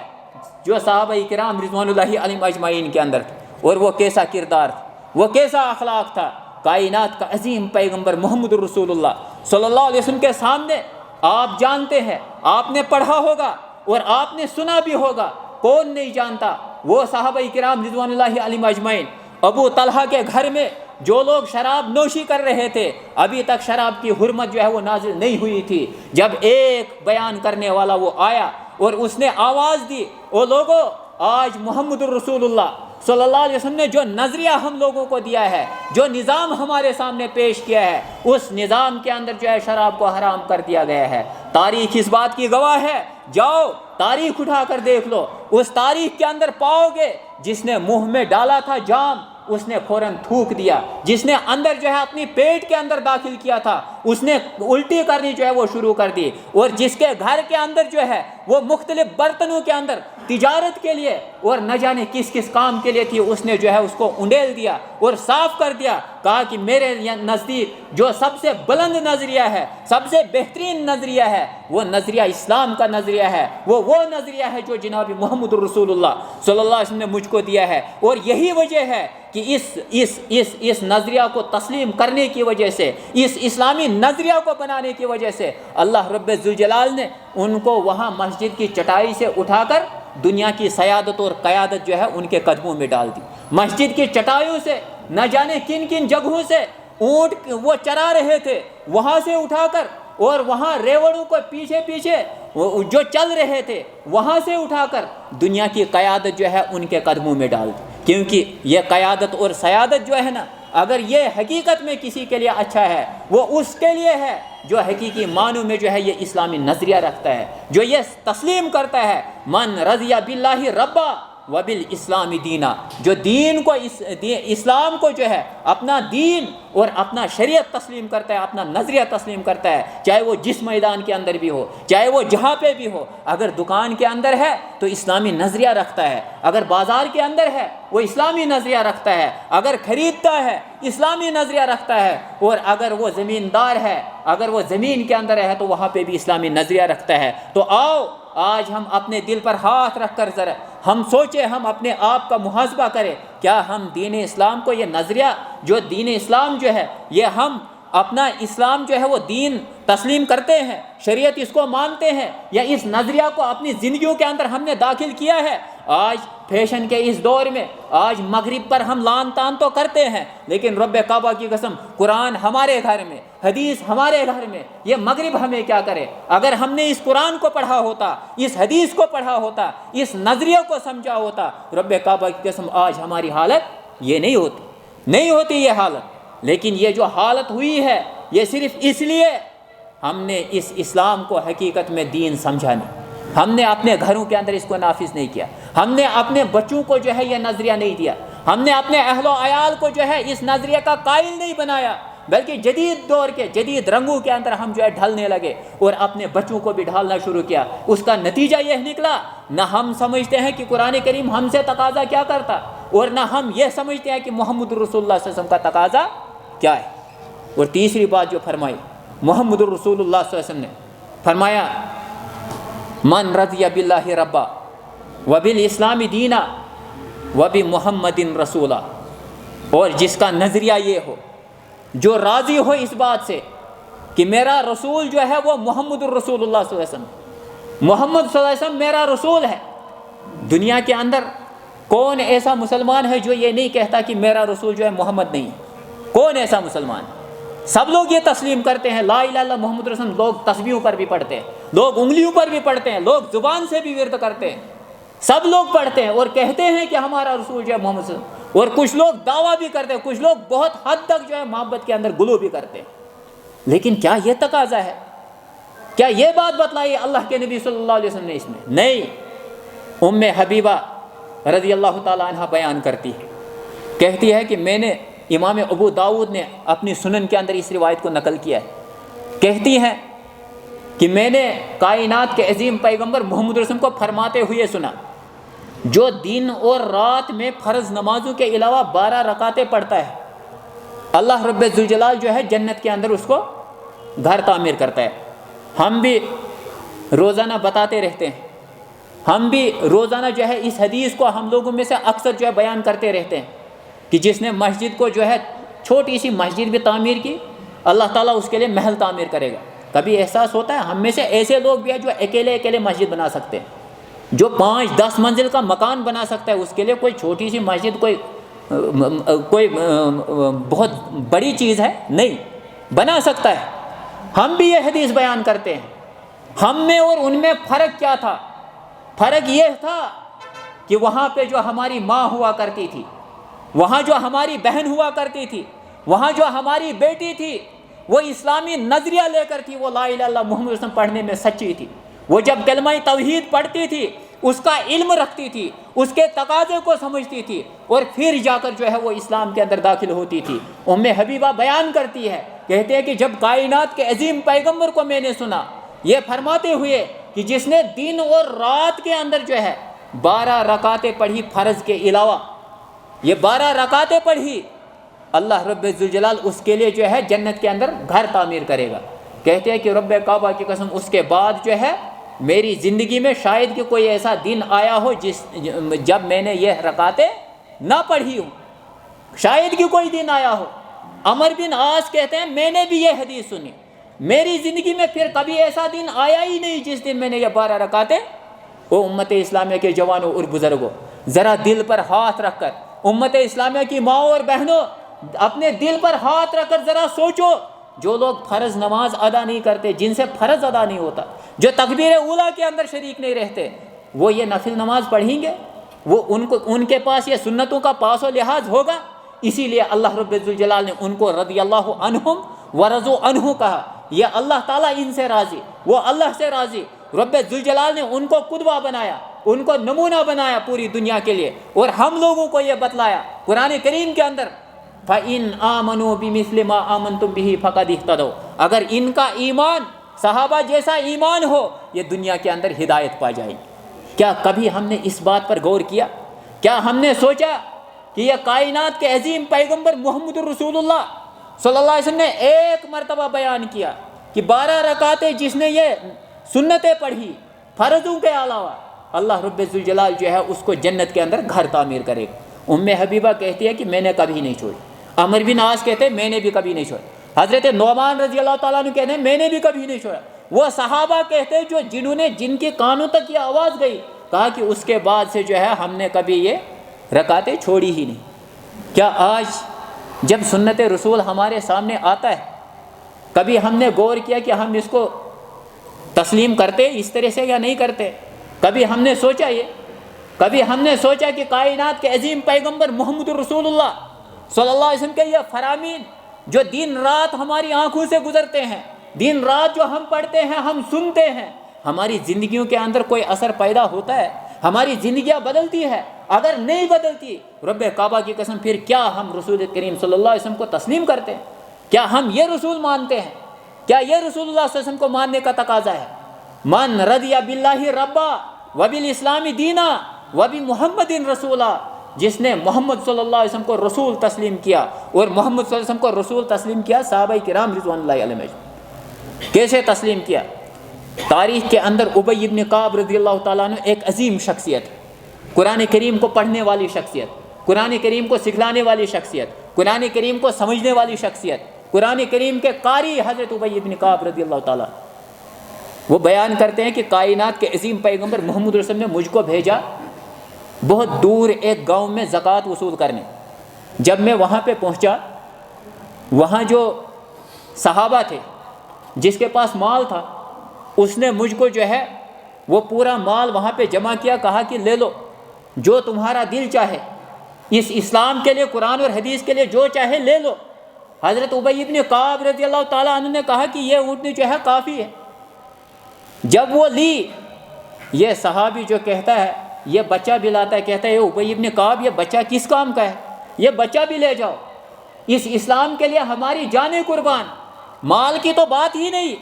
جو صحابہ کرام رضوان اللہ علیہم اجمعین کے اندر تھے، اور وہ کیسا کردار تھا، وہ کیسا اخلاق تھا، کائنات کا عظیم پیغمبر محمد رسول اللہ صلی اللہ علیہ وسلم کے سامنے، آپ جانتے ہیں، آپ نے پڑھا ہوگا اور آپ نے سنا بھی ہوگا، کون نہیں جانتا، وہ صحابہ کرام رضوان اللہ علیہم اجمعین، ابو طلحہ کے گھر میں جو لوگ شراب نوشی کر رہے تھے، ابھی تک شراب کی حرمت جو ہے وہ نازل نہیں ہوئی تھی، جب ایک بیان کرنے والا وہ آیا اور اس نے آواز دی، او لوگوں، آج محمد الرسول اللہ صلی اللہ علیہ وسلم نے جو نظریہ ہم لوگوں کو دیا ہے، جو نظام ہمارے سامنے پیش کیا ہے، اس نظام کے اندر جو ہے شراب کو حرام کر دیا گیا ہے۔ تاریخ اس بات کی گواہ ہے، جاؤ تاریخ اٹھا کر دیکھ لو، اس تاریخ کے اندر پاؤ گے جس نے منہ میں ڈالا تھا جام، اس نے فوراً تھوک دیا، جس نے اندر جو ہے اپنی پیٹ کے اندر داخل کیا تھا، اس نے الٹی کرنی جو ہے وہ شروع کر دی، اور جس کے گھر کے اندر جو ہے وہ مختلف برتنوں کے اندر تجارت کے لیے اور نہ جانے کس کس کام کے لیے تھی، اس نے جو ہے اس کو انڈیل دیا اور صاف کر دیا، کہا کہ میرے نزدیک جو سب سے بلند نظریہ ہے، سب سے بہترین نظریہ ہے، وہ نظریہ اسلام کا نظریہ ہے، وہ نظریہ ہے جو جناب محمد رسول اللہ صلی اللہ علیہ وسلم نے مجھ کو دیا ہے۔ اور یہی وجہ ہے کہ اس نظریہ کو تسلیم کرنے کی وجہ سے، اس اسلامی نظریہ کو بنانے کی وجہ سے اللہ رب ذوالجلال نے ان کو وہاں مسجد کی چٹائی سے اٹھا کر دنیا کی سیادت اور قیادت جو ہے ان کے قدموں میں ڈال دی۔ مسجد کی چٹائیوں سے نہ جانے کن کن جگہوں سے اونٹ وہ چرا رہے تھے، وہاں سے اٹھا کر، اور وہاں ریوڑوں کو پیچھے پیچھے جو چل رہے تھے وہاں سے اٹھا کر دنیا کی قیادت جو ہے ان کے قدموں میں ڈال دی۔ کیونکہ یہ قیادت اور سیادت جو ہے نا، اگر یہ حقیقت میں کسی کے لیے اچھا ہے، وہ اس کے لیے ہے جو حقیقی معنوں میں جو ہے یہ اسلامی نظریہ رکھتا ہے، جو یہ تسلیم کرتا ہے، من رضی باللہ ربا وبل اسلامی دینا، جو دین کو اسلام کو جو ہے اپنا دین اور اپنا شریعت تسلیم کرتا ہے، اپنا نظریہ تسلیم کرتا ہے، چاہے وہ جس میدان کے اندر بھی ہو، چاہے وہ جہاں پہ بھی ہو. اگر دکان کے اندر ہے تو اسلامی نظریہ رکھتا ہے، اگر بازار کے اندر ہے وہ اسلامی نظریہ رکھتا ہے، اگر خریدتا ہے اسلامی نظریہ رکھتا ہے، اور اگر وہ زمیندار ہے، اگر وہ زمین کے اندر ہے تو وہاں پہ بھی اسلامی نظریہ رکھتا ہے. تو آؤ آج ہم اپنے دل پر ہاتھ رکھ کر ذرا ہم سوچیں، ہم اپنے آپ کا محاسبہ کریں، کیا ہم دین اسلام کو، یہ نظریہ جو دین اسلام جو ہے، یہ ہم اپنا اسلام جو ہے وہ دین تسلیم کرتے ہیں، شریعت اس کو مانتے ہیں، یا اس نظریہ کو اپنی زندگیوں کے اندر ہم نے داخل کیا ہے؟ آج فیشن کے اس دور میں آج مغرب پر ہم لان تان تو کرتے ہیں، لیکن رب کعبہ کی قسم قرآن ہمارے گھر میں، حدیث ہمارے گھر میں، یہ مغرب ہمیں کیا کرے؟ اگر ہم نے اس قرآن کو پڑھا ہوتا، اس حدیث کو پڑھا ہوتا، اس نظریے کو سمجھا ہوتا، رب کعبہ کی قسم آج ہماری حالت یہ نہیں ہوتی یہ حالت. لیکن یہ جو حالت ہوئی ہے یہ صرف اس لیے ہم نے اس اسلام کو حقیقت میں دین سمجھا نہیں، ہم نے اپنے گھروں کے اندر اس کو نافذ نہیں کیا، ہم نے اپنے بچوں کو جو ہے یہ نظریہ نہیں دیا، ہم نے اپنے اہل و عیال کو جو ہے اس نظریے کا قائل نہیں بنایا، بلکہ جدید دور کے جدید رنگوں کے اندر ہم جو ہے ڈھلنے لگے اور اپنے بچوں کو بھی ڈھالنا شروع کیا. اس کا نتیجہ یہ نکلا، نہ ہم سمجھتے ہیں کہ قرآن کریم ہم سے تقاضا کیا کرتا، اور نہ ہم یہ سمجھتے ہیں کہ محمد رسول اللہ صلی اللہ علیہ وسلم کا تقاضا کیا ہے. اور تیسری بات جو فرمائی محمد رسول اللہ صلی اللہ علیہ وسلم نے فرمایا، من رضی باللہ ربا وبالاسلام دینا وبمحمد رسولا، اور جس کا نظریہ یہ ہو، جو راضی ہو اس بات سے کہ میرا رسول جو ہے وہ محمد الرسول اللہ صلی اللہ علیہ وسلم، محمد صلی اللہ علیہ وسلم میرا رسول ہے. دنیا کے اندر کون ایسا مسلمان ہے جو یہ نہیں کہتا کہ میرا رسول جو ہے محمد نہیں ہے؟ کون ایسا مسلمان؟ سب لوگ یہ تسلیم کرتے ہیں، لا الہ الا محمد رسول اللہ. لوگ تسبیحوں پر بھی پڑھتے ہیں، لوگ انگلیوں پر بھی پڑھتے ہیں، لوگ زبان سے بھی ورد کرتے ہیں، سب لوگ پڑھتے ہیں اور کہتے ہیں کہ ہمارا رسول جو ہے محمد صلی اللہ علیہ وسلم. اور کچھ لوگ دعویٰ بھی کرتے ہیں، کچھ لوگ بہت حد تک جو ہے محبت کے اندر گلو بھی کرتے ہیں. لیکن کیا یہ تقاضا ہے؟ کیا یہ بات بتلائی اللہ کے نبی صلی اللہ علیہ وسلم نے اس میں؟ نہیں. ام حبیبہ رضی اللہ تعالی عنہ بیان کرتی ہے، کہتی ہے کہ میں نے، امام ابو داؤد نے اپنی سنن کے اندر اس روایت کو نقل کیا ہے، کہتی ہیں کہ میں نے کائنات کے عظیم پیغمبر محمد رسول کو فرماتے ہوئے سنا، جو دن اور رات میں فرض نمازوں کے علاوہ 12 رکعتیں پڑھتا ہے، اللہ رب ذوالجلال جو ہے جنت کے اندر اس کو گھر تعمیر کرتا ہے. ہم بھی روزانہ بتاتے رہتے ہیں، ہم بھی روزانہ جو ہے اس حدیث کو ہم لوگوں میں سے اکثر جو ہے بیان کرتے رہتے ہیں کہ جس نے مسجد کو جو ہے چھوٹی سی مسجد بھی تعمیر کی، اللہ تعالیٰ اس کے لیے محل تعمیر کرے گا. کبھی احساس ہوتا ہے ہم میں سے ایسے لوگ بھی ہیں جو اکیلے مسجد بنا سکتے ہیں، جو 5-10 منزل کا مکان بنا سکتا ہے، اس کے لیے کوئی چھوٹی سی مسجد کوئی بہت بڑی چیز ہے نہیں، بنا سکتا ہے. ہم بھی یہ حدیث بیان کرتے ہیں. ہم میں اور ان میں فرق کیا تھا؟ فرق یہ تھا کہ وہاں پہ جو ہماری ماں ہوا کرتی تھی، وہاں جو ہماری بہن ہوا کرتی تھی، وہاں جو ہماری بیٹی تھی، وہ اسلامی نظریہ لے کر تھی، وہ لا الہ الا اللہ محمد رسول اللہ پڑھنے میں سچی تھی. وہ جب کلمہ توحید پڑھتی تھی اس کا علم رکھتی تھی، اس کے تقاضے کو سمجھتی تھی، اور پھر جا کر جو ہے وہ اسلام کے اندر داخل ہوتی تھی. ام حبیبہ بیان کرتی ہے، کہتے ہیں کہ جب کائنات کے عظیم پیغمبر کو میں نے سنا یہ فرماتے ہوئے کہ جس نے دن اور رات کے اندر جو ہے 12 رکعتیں پڑھی فرض کے علاوہ، یہ 12 رکعتیں پڑھی، اللہ رب ذوالجلال اس کے لیے جو ہے جنت کے اندر گھر تعمیر کرے گا. کہتے ہیں کہ رب کعبہ کی قسم اس کے بعد جو ہے میری زندگی میں شاید کہ کوئی ایسا دن آیا ہو جب میں نے یہ رکعتیں نہ پڑھی ہوں، شاید کہ کوئی دن آیا ہو. عمر بن عاص کہتے ہیں میں نے بھی یہ حدیث سنی، میری زندگی میں پھر کبھی ایسا دن آیا ہی نہیں جس دن میں نے یہ 12 رکعتیں. او امت اسلامیہ کے جوانوں اور بزرگوں، ذرا دل پر ہاتھ رکھ کر، امت اسلامیہ کی ماں اور بہنوں، اپنے دل پر ہاتھ رکھ کر ذرا سوچو، جو لوگ فرض نماز ادا نہیں کرتے، جن سے فرض ادا نہیں ہوتا، جو تکبیر اولیٰ کے اندر شریک نہیں رہتے، وہ یہ نفل نماز پڑھیں گے؟ وہ ان کے پاس یہ سنتوں کا پاس و لحاظ ہوگا؟ اسی لیے اللہ رب ذوالجلال نے ان کو رضی اللہ عنہم ورضوا عنہ کہا. یہ اللہ تعالیٰ ان سے راضی، وہ اللہ سے راضی. رب ذوالجلال نے ان کو قدوہ بنایا. ان کو نمونہ بنایا پوری دنیا کے لیے، اور ہم لوگوں کو یہ بتلایا قرآن کریم کے اندر، فَإِنْ آمَنُوا بِمِثْلِ مَا آمَنْتُمْ بِهِ فَقَدِ اهْتَدَوْا، اگر ان کا ایمان صحابہ جیسا ایمان ہو یہ دنیا کے اندر ہدایت پا جائے۔ کیا کبھی ہم نے اس بات پر غور کیا؟ کیا ہم نے سوچا کہ یہ کائنات کے عظیم پیغمبر محمد رسول اللہ صلی اللہ علیہ وسلم نے ایک مرتبہ بیان کیا کہ 12 رکعتیں جس نے یہ سنتیں پڑھی فرضوں کے علاوہ، اللہ رب الجلال جو ہے اس کو جنت کے اندر گھر تعمیر کرے گا۔ ام حبیبہ کہتی ہے کہ میں نے کبھی نہیں چھوڑی، عمر بن عاص کہتے ہیں میں نے بھی کبھی نہیں چھوڑا، حضرت نعمان رضی اللہ تعالیٰ عنہ کہتے ہیں میں نے بھی کبھی نہیں چھوڑا۔ وہ صحابہ کہتے ہیں جن کے کانوں تک یہ آواز گئی، کہا کہ اس کے بعد سے جو ہے ہم نے کبھی یہ رکعتیں چھوڑی ہی نہیں۔ کیا آج جب سنت رسول ہمارے سامنے آتا ہے کبھی ہم نے غور کیا کہ ہم اس کو تسلیم کرتے اس طرح سے یا نہیں کرتے؟ کبھی ہم نے سوچا کبھی ہم نے سوچا کہ کائنات کے عظیم پیغمبر محمد رسول اللہ صلی اللہ علیہ وسلم کے یہ فرامین جو دن رات ہماری آنکھوں سے گزرتے ہیں، دن رات جو ہم پڑھتے ہیں، ہم سنتے ہیں، ہماری زندگیوں کے اندر کوئی اثر پیدا ہوتا ہے؟ ہماری زندگیاں بدلتی ہے؟ اگر نہیں بدلتی رب کعبہ کی قسم پھر کیا ہم رسول کریم صلی اللہ علیہ وسلم کو تسلیم کرتے ہیں؟ کیا ہم یہ رسول مانتے ہیں؟ کیا یہ رسول اللہ صلی اللہ علیہ وسلم کو ماننے کا تقاضا ہے؟ من رضی باللہ ربا وبالاسلام دینا وبمحمد رسولا، جس نے محمد صلی اللہ علیہ وسلم کو رسول تسلیم کیا اور محمد صلی اللہ علیہ وسلم کو رسول تسلیم کیا، صحابہ کرام رضوان اللہ علیہم کیسے تسلیم کیا؟ تاریخ کے اندر ابی بن کعب رضی اللہ تعالیٰ عنہ ایک عظیم شخصیت، قرآن کریم کو پڑھنے والی شخصیت، قرآن کریم کو سکھلانے والی شخصیت، قرآن کریم کو سمجھنے والی شخصیت، قرآن کریم کے قاری حضرت ابی بن کعب رضی اللہ تعالیٰ، وہ بیان کرتے ہیں کہ کائنات کے عظیم پیغمبر محمد رسول نے مجھ کو بھیجا بہت دور ایک گاؤں میں زکوٰۃ وصول کرنے۔ جب میں وہاں پہ پہنچا، وہاں جو صحابہ تھے جس کے پاس مال تھا اس نے مجھ کو جو ہے وہ پورا مال وہاں پہ جمع کیا، کہا کہ لے لو جو تمہارا دل چاہے، اس اسلام کے لیے، قرآن اور حدیث کے لیے جو چاہے لے لو۔ حضرت ابی بن کعب رضی اللہ تعالیٰ عنہ نے کہا کہ یہ اونٹنی جو ہے کافی ہے۔ جب وہ لی، یہ صحابی جو کہتا ہے یہ بچہ بھی لاتا ہے، کہتا ہے ابی بن کعب یہ بچہ کس کام کا ہے، یہ بچہ بھی لے جاؤ، اس اسلام کے لیے ہماری جانیں قربان، مال کی تو بات ہی نہیں،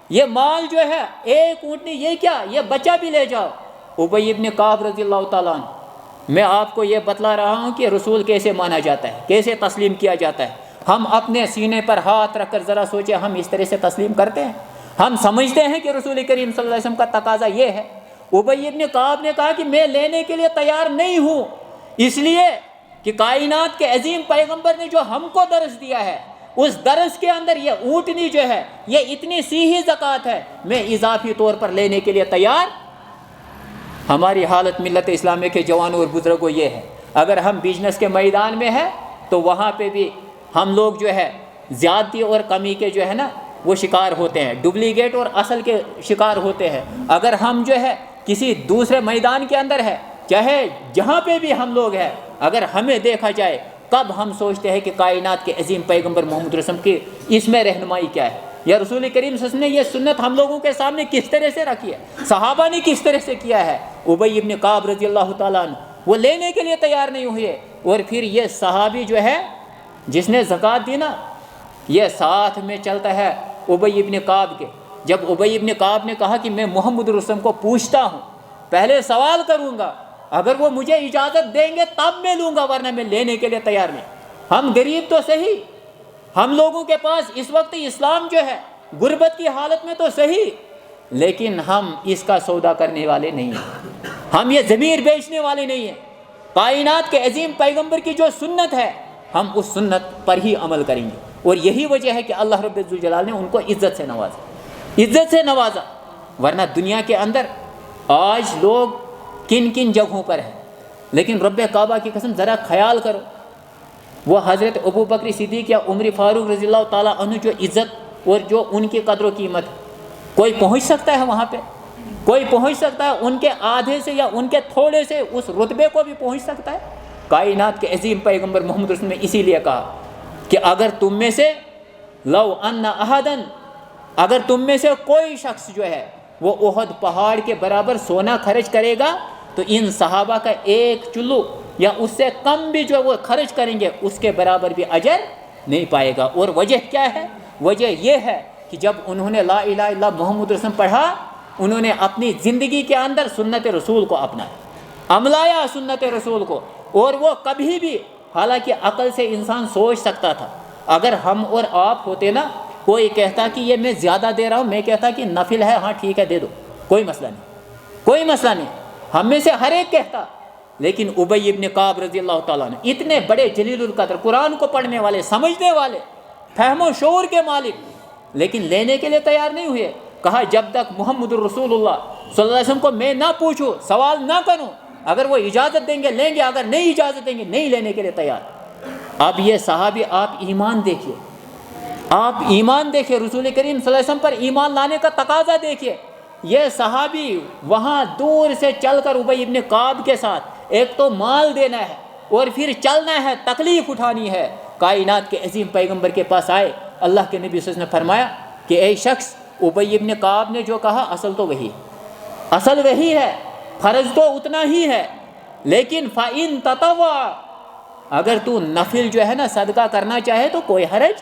یہ مال جو ہے ایک اونٹنی، یہ کیا، یہ بچہ بھی لے جاؤ۔ ابی بن کعب رضی اللہ تعالیٰ عنہ، میں آپ کو یہ بتلا رہا ہوں کہ رسول کیسے مانا جاتا ہے، کیسے تسلیم کیا جاتا ہے۔ ہم اپنے سینے پر ہاتھ رکھ کر ذرا سوچیں، ہم اس طرح سے تسلیم کرتے ہیں؟ ہم سمجھتے ہیں کہ رسول کریم صلی اللہ علیہ وسلم کا تقاضا یہ ہے؟ ابی بن کعب نے کہا کہ میں لینے کے لیے تیار نہیں ہوں، اس لیے کہ کائنات کے عظیم پیغمبر نے جو ہم کو درس دیا ہے اس درس کے اندر یہ اونٹنی جو ہے یہ اتنی سی ہی زکوٰۃ ہے، میں اضافی طور پر لینے کے لیے تیار۔ ہماری حالت ملت اسلامیہ کے جوانوں اور بزرگوں یہ ہے، اگر ہم بزنس کے میدان میں ہیں تو وہاں پہ بھی ہم لوگ جو ہے زیادتی اور کمی کے جو ہے نا وہ شکار ہوتے ہیں، ڈپلیکیٹ اور اصل کے شکار ہوتے ہیں۔ اگر ہم جو ہے کسی دوسرے میدان کے اندر ہے، چاہے جہاں پہ بھی ہم لوگ ہیں، اگر ہمیں دیکھا جائے کب ہم سوچتے ہیں کہ کائنات کے عظیم پیغمبر محمد رسول کی اس میں رہنمائی کیا ہے، یا رسول کریم صلی اللہ علیہ وسلم نے یہ سنت ہم لوگوں کے سامنے کس طرح سے رکھی ہے، صحابہ نے کس طرح سے کیا ہے۔ ابی بن کعب رضی اللہ تعالیٰ عنہ وہ لینے کے لیے تیار نہیں ہوئے، اور پھر یہ صحابی جو ہے جس نے زکوٰۃ دی نا، یہ ساتھ میں چلتا ہے ابی بن کعب کے۔ جب ابی بن کعب نے کہا کہ میں محمد رسول کو پوچھتا ہوں، پہلے سوال کروں گا، اگر وہ مجھے اجازت دیں گے تب میں لوں گا، ورنہ میں لینے کے لیے تیار نہیں۔ ہم غریب تو صحیح، ہم لوگوں کے پاس اس وقت اسلام جو ہے غربت کی حالت میں تو صحیح، لیکن ہم اس کا سودا کرنے والے نہیں ہیں، ہم یہ ضمیر بیچنے والے نہیں ہیں۔ کائنات کے عظیم پیغمبر کی جو سنت ہے ہم اس سنت پر ہی عمل کریں گے، اور یہی وجہ ہے کہ اللہ رب الجلال نے ان کو عزت سے نوازا، ورنہ دنیا کے اندر آج لوگ کن کن جگہوں پر ہیں، لیکن رب کعبہ کی قسم ذرا خیال کرو، وہ حضرت ابو بکر صدیق یا عمر فاروق رضی اللہ تعالیٰ عنہ جو عزت اور جو ان کی قدر و قیمت ہے، کوئی پہنچ سکتا ہے وہاں پہ؟ کوئی پہنچ سکتا ہے ان کے آدھے سے یا ان کے تھوڑے سے اس رتبے کو بھی پہنچ سکتا ہے؟ کائنات کے عظیم پیغمبر محمد رسول نے اسی لیے کہا کہ اگر تم میں سے لو ان احدن، اگر تم میں سے کوئی شخص جو ہے وہ احد پہاڑ کے برابر سونا خرچ کرے گا تو ان صحابہ کا ایک چلو یا اس سے کم بھی جو وہ خرچ کریں گے اس کے برابر بھی اجر نہیں پائے گا۔ اور وجہ کیا ہے؟ وجہ یہ ہے کہ جب انہوں نے لا الہ الا اللہ محمد رسول پڑھا، انہوں نے اپنی زندگی کے اندر سنت رسول کو اپنایا، عملایا سنت رسول کو۔ اور وہ کبھی بھی، حالانکہ عقل سے انسان سوچ سکتا تھا، اگر ہم اور آپ ہوتے نا، کوئی کہتا کہ یہ میں زیادہ دے رہا ہوں، میں کہتا کہ نفل ہے، ہاں ٹھیک ہے دے دو، کوئی مسئلہ نہیں، کوئی مسئلہ نہیں، ہم میں سے ہر ایک کہتا۔ لیکن ابی ابن کعب رضی اللہ تعالیٰ نے، اتنے بڑے جلیل القدر، قرآن کو پڑھنے والے، سمجھنے والے، فہم و شعور کے مالک، لیکن لینے کے لیے تیار نہیں ہوئے۔ کہا جب تک محمد الرسول اللہ صلی اللہ علیہ وسلم کو میں نہ پوچھوں، سوال نہ کروں، اگر وہ اجازت دیں گے لیں گے، اگر نہیں اجازت دیں گے نہیں لینے کے لیے تیار۔ اب یہ صحابی، آپ ایمان دیکھیے، آپ ایمان دیکھیے، رسول کریم صلی اللہ علیہ وسلم پر ایمان لانے کا تقاضا دیکھیے۔ یہ صحابی وہاں دور سے چل کر ابی ابن کعب کے ساتھ، ایک تو مال دینا ہے اور پھر چلنا ہے، تکلیف اٹھانی ہے، کائنات کے عظیم پیغمبر کے پاس آئے۔ اللہ کے نبی صلی اللہ علیہ وسلم نے فرمایا کہ اے شخص، ابی ابن کعب نے جو کہا اصل تو وہی، اصل وہی ہے، فرض تو اتنا ہی ہے، لیکن فَإِن تَطَوَّعَ، اگر تو نفل جو ہے نا صدقہ کرنا چاہے تو کوئی حرج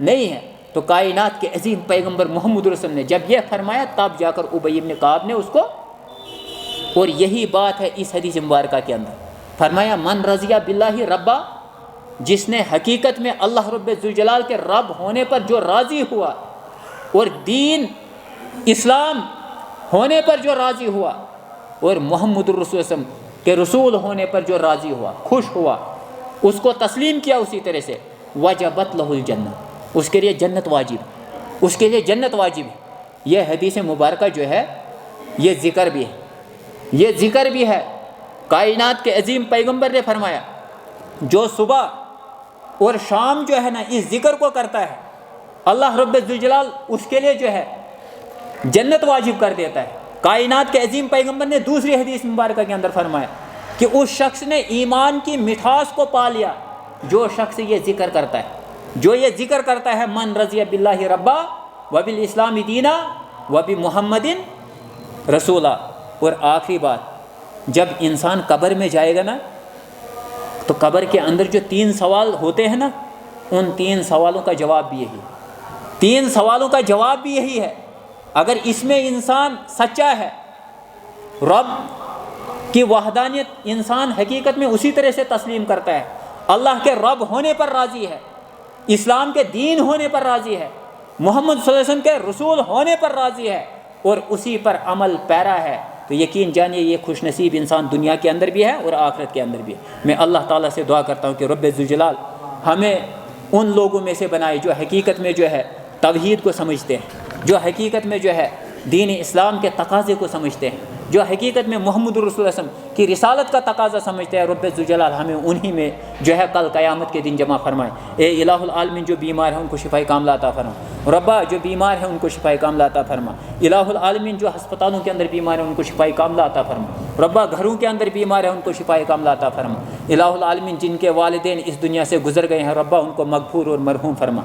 نہیں ہے۔ تو کائنات کے عظیم پیغمبر محمد رسول نے جب یہ فرمایا، تب جا کر ابی ابن کعب نے اس کو، اور یہی بات ہے اس حدیث مبارکہ کے اندر، فرمایا من رضی باللہ ربا، جس نے حقیقت میں اللہ رب ذوالجلال کے رب ہونے پر جو راضی ہوا، اور دین اسلام ہونے پر جو راضی ہوا، اور محمد الرسول صلی اللہ علیہ وسلم کے رسول ہونے پر جو راضی ہوا، خوش ہوا، اس کو تسلیم کیا اسی طرح سے، وجبت لہ الجنہ، اس کے لیے جنت واجب، اس کے لیے جنت واجب ہے۔ یہ حدیث مبارکہ جو ہے یہ ذکر بھی ہے، یہ ذکر بھی ہے۔ کائنات کے عظیم پیغمبر نے فرمایا جو صبح اور شام جو ہے نا اس ذکر کو کرتا ہے، اللہ رب الجلال اس کے لیے جو ہے جنت واجب کر دیتا ہے۔ کائنات کے عظیم پیغمبر نے دوسری حدیث مبارکہ کے اندر فرمایا کہ اس شخص نے ایمان کی مٹھاس کو پا لیا جو شخص یہ ذکر کرتا ہے، جو یہ ذکر کرتا ہے من رضی باللہ ربا وبالاسلام دینا وبمحمد رسولہ۔ اور آخری بات، جب انسان قبر میں جائے گا نا، تو قبر کے اندر جو 3 سوال ہوتے ہیں نا، ان 3 سوالوں کا جواب بھی یہی، 3 سوالوں کا جواب بھی یہی ہے۔ اگر اس میں انسان سچا ہے، رب کی وحدانیت انسان حقیقت میں اسی طرح سے تسلیم کرتا ہے، اللہ کے رب ہونے پر راضی ہے، اسلام کے دین ہونے پر راضی ہے، محمد صلی اللہ علیہ وسلم کے رسول ہونے پر راضی ہے، اور اسی پر عمل پیرا ہے، تو یقین جانیے یہ خوش نصیب انسان دنیا کے اندر بھی ہے اور آخرت کے اندر بھی ہے۔ میں اللہ تعالیٰ سے دعا کرتا ہوں کہ رب ذوالجلال ہمیں ان لوگوں میں سے بنائے جو حقیقت میں جو ہے توحید کو سمجھتے ہیں، جو حقیقت میں جو ہے دین اسلام کے تقاضے کو سمجھتے ہیں، جو حقیقت میں محمد رسول اللہ صلی اللہ علیہ وسلم کی رسالت کا تقاضا سمجھتے ہیں۔ رب ذوالجلال ہمیں انہی میں جو ہے کل قیامت کے دن جمع فرمائے۔ اے الہ العالمین، جو بیمار ہیں ان کو شفائے کاملہ عطا فرما، ربا جو بیمار ہیں ان کو شفائے کاملہ عطا فرما، الہ العالمین جو ہسپتالوں کے اندر بیمار ہیں ان کو شفائے کاملہ عطا فرما، ربا گھروں کے اندر بیمار ہیں ان کو شفائے کاملہ عطا فرما، الہ العالمین جن کے والدین اس دنیا سے گزر گئے ہیں ربا ان کو مغفور اور مرحوم فرما۔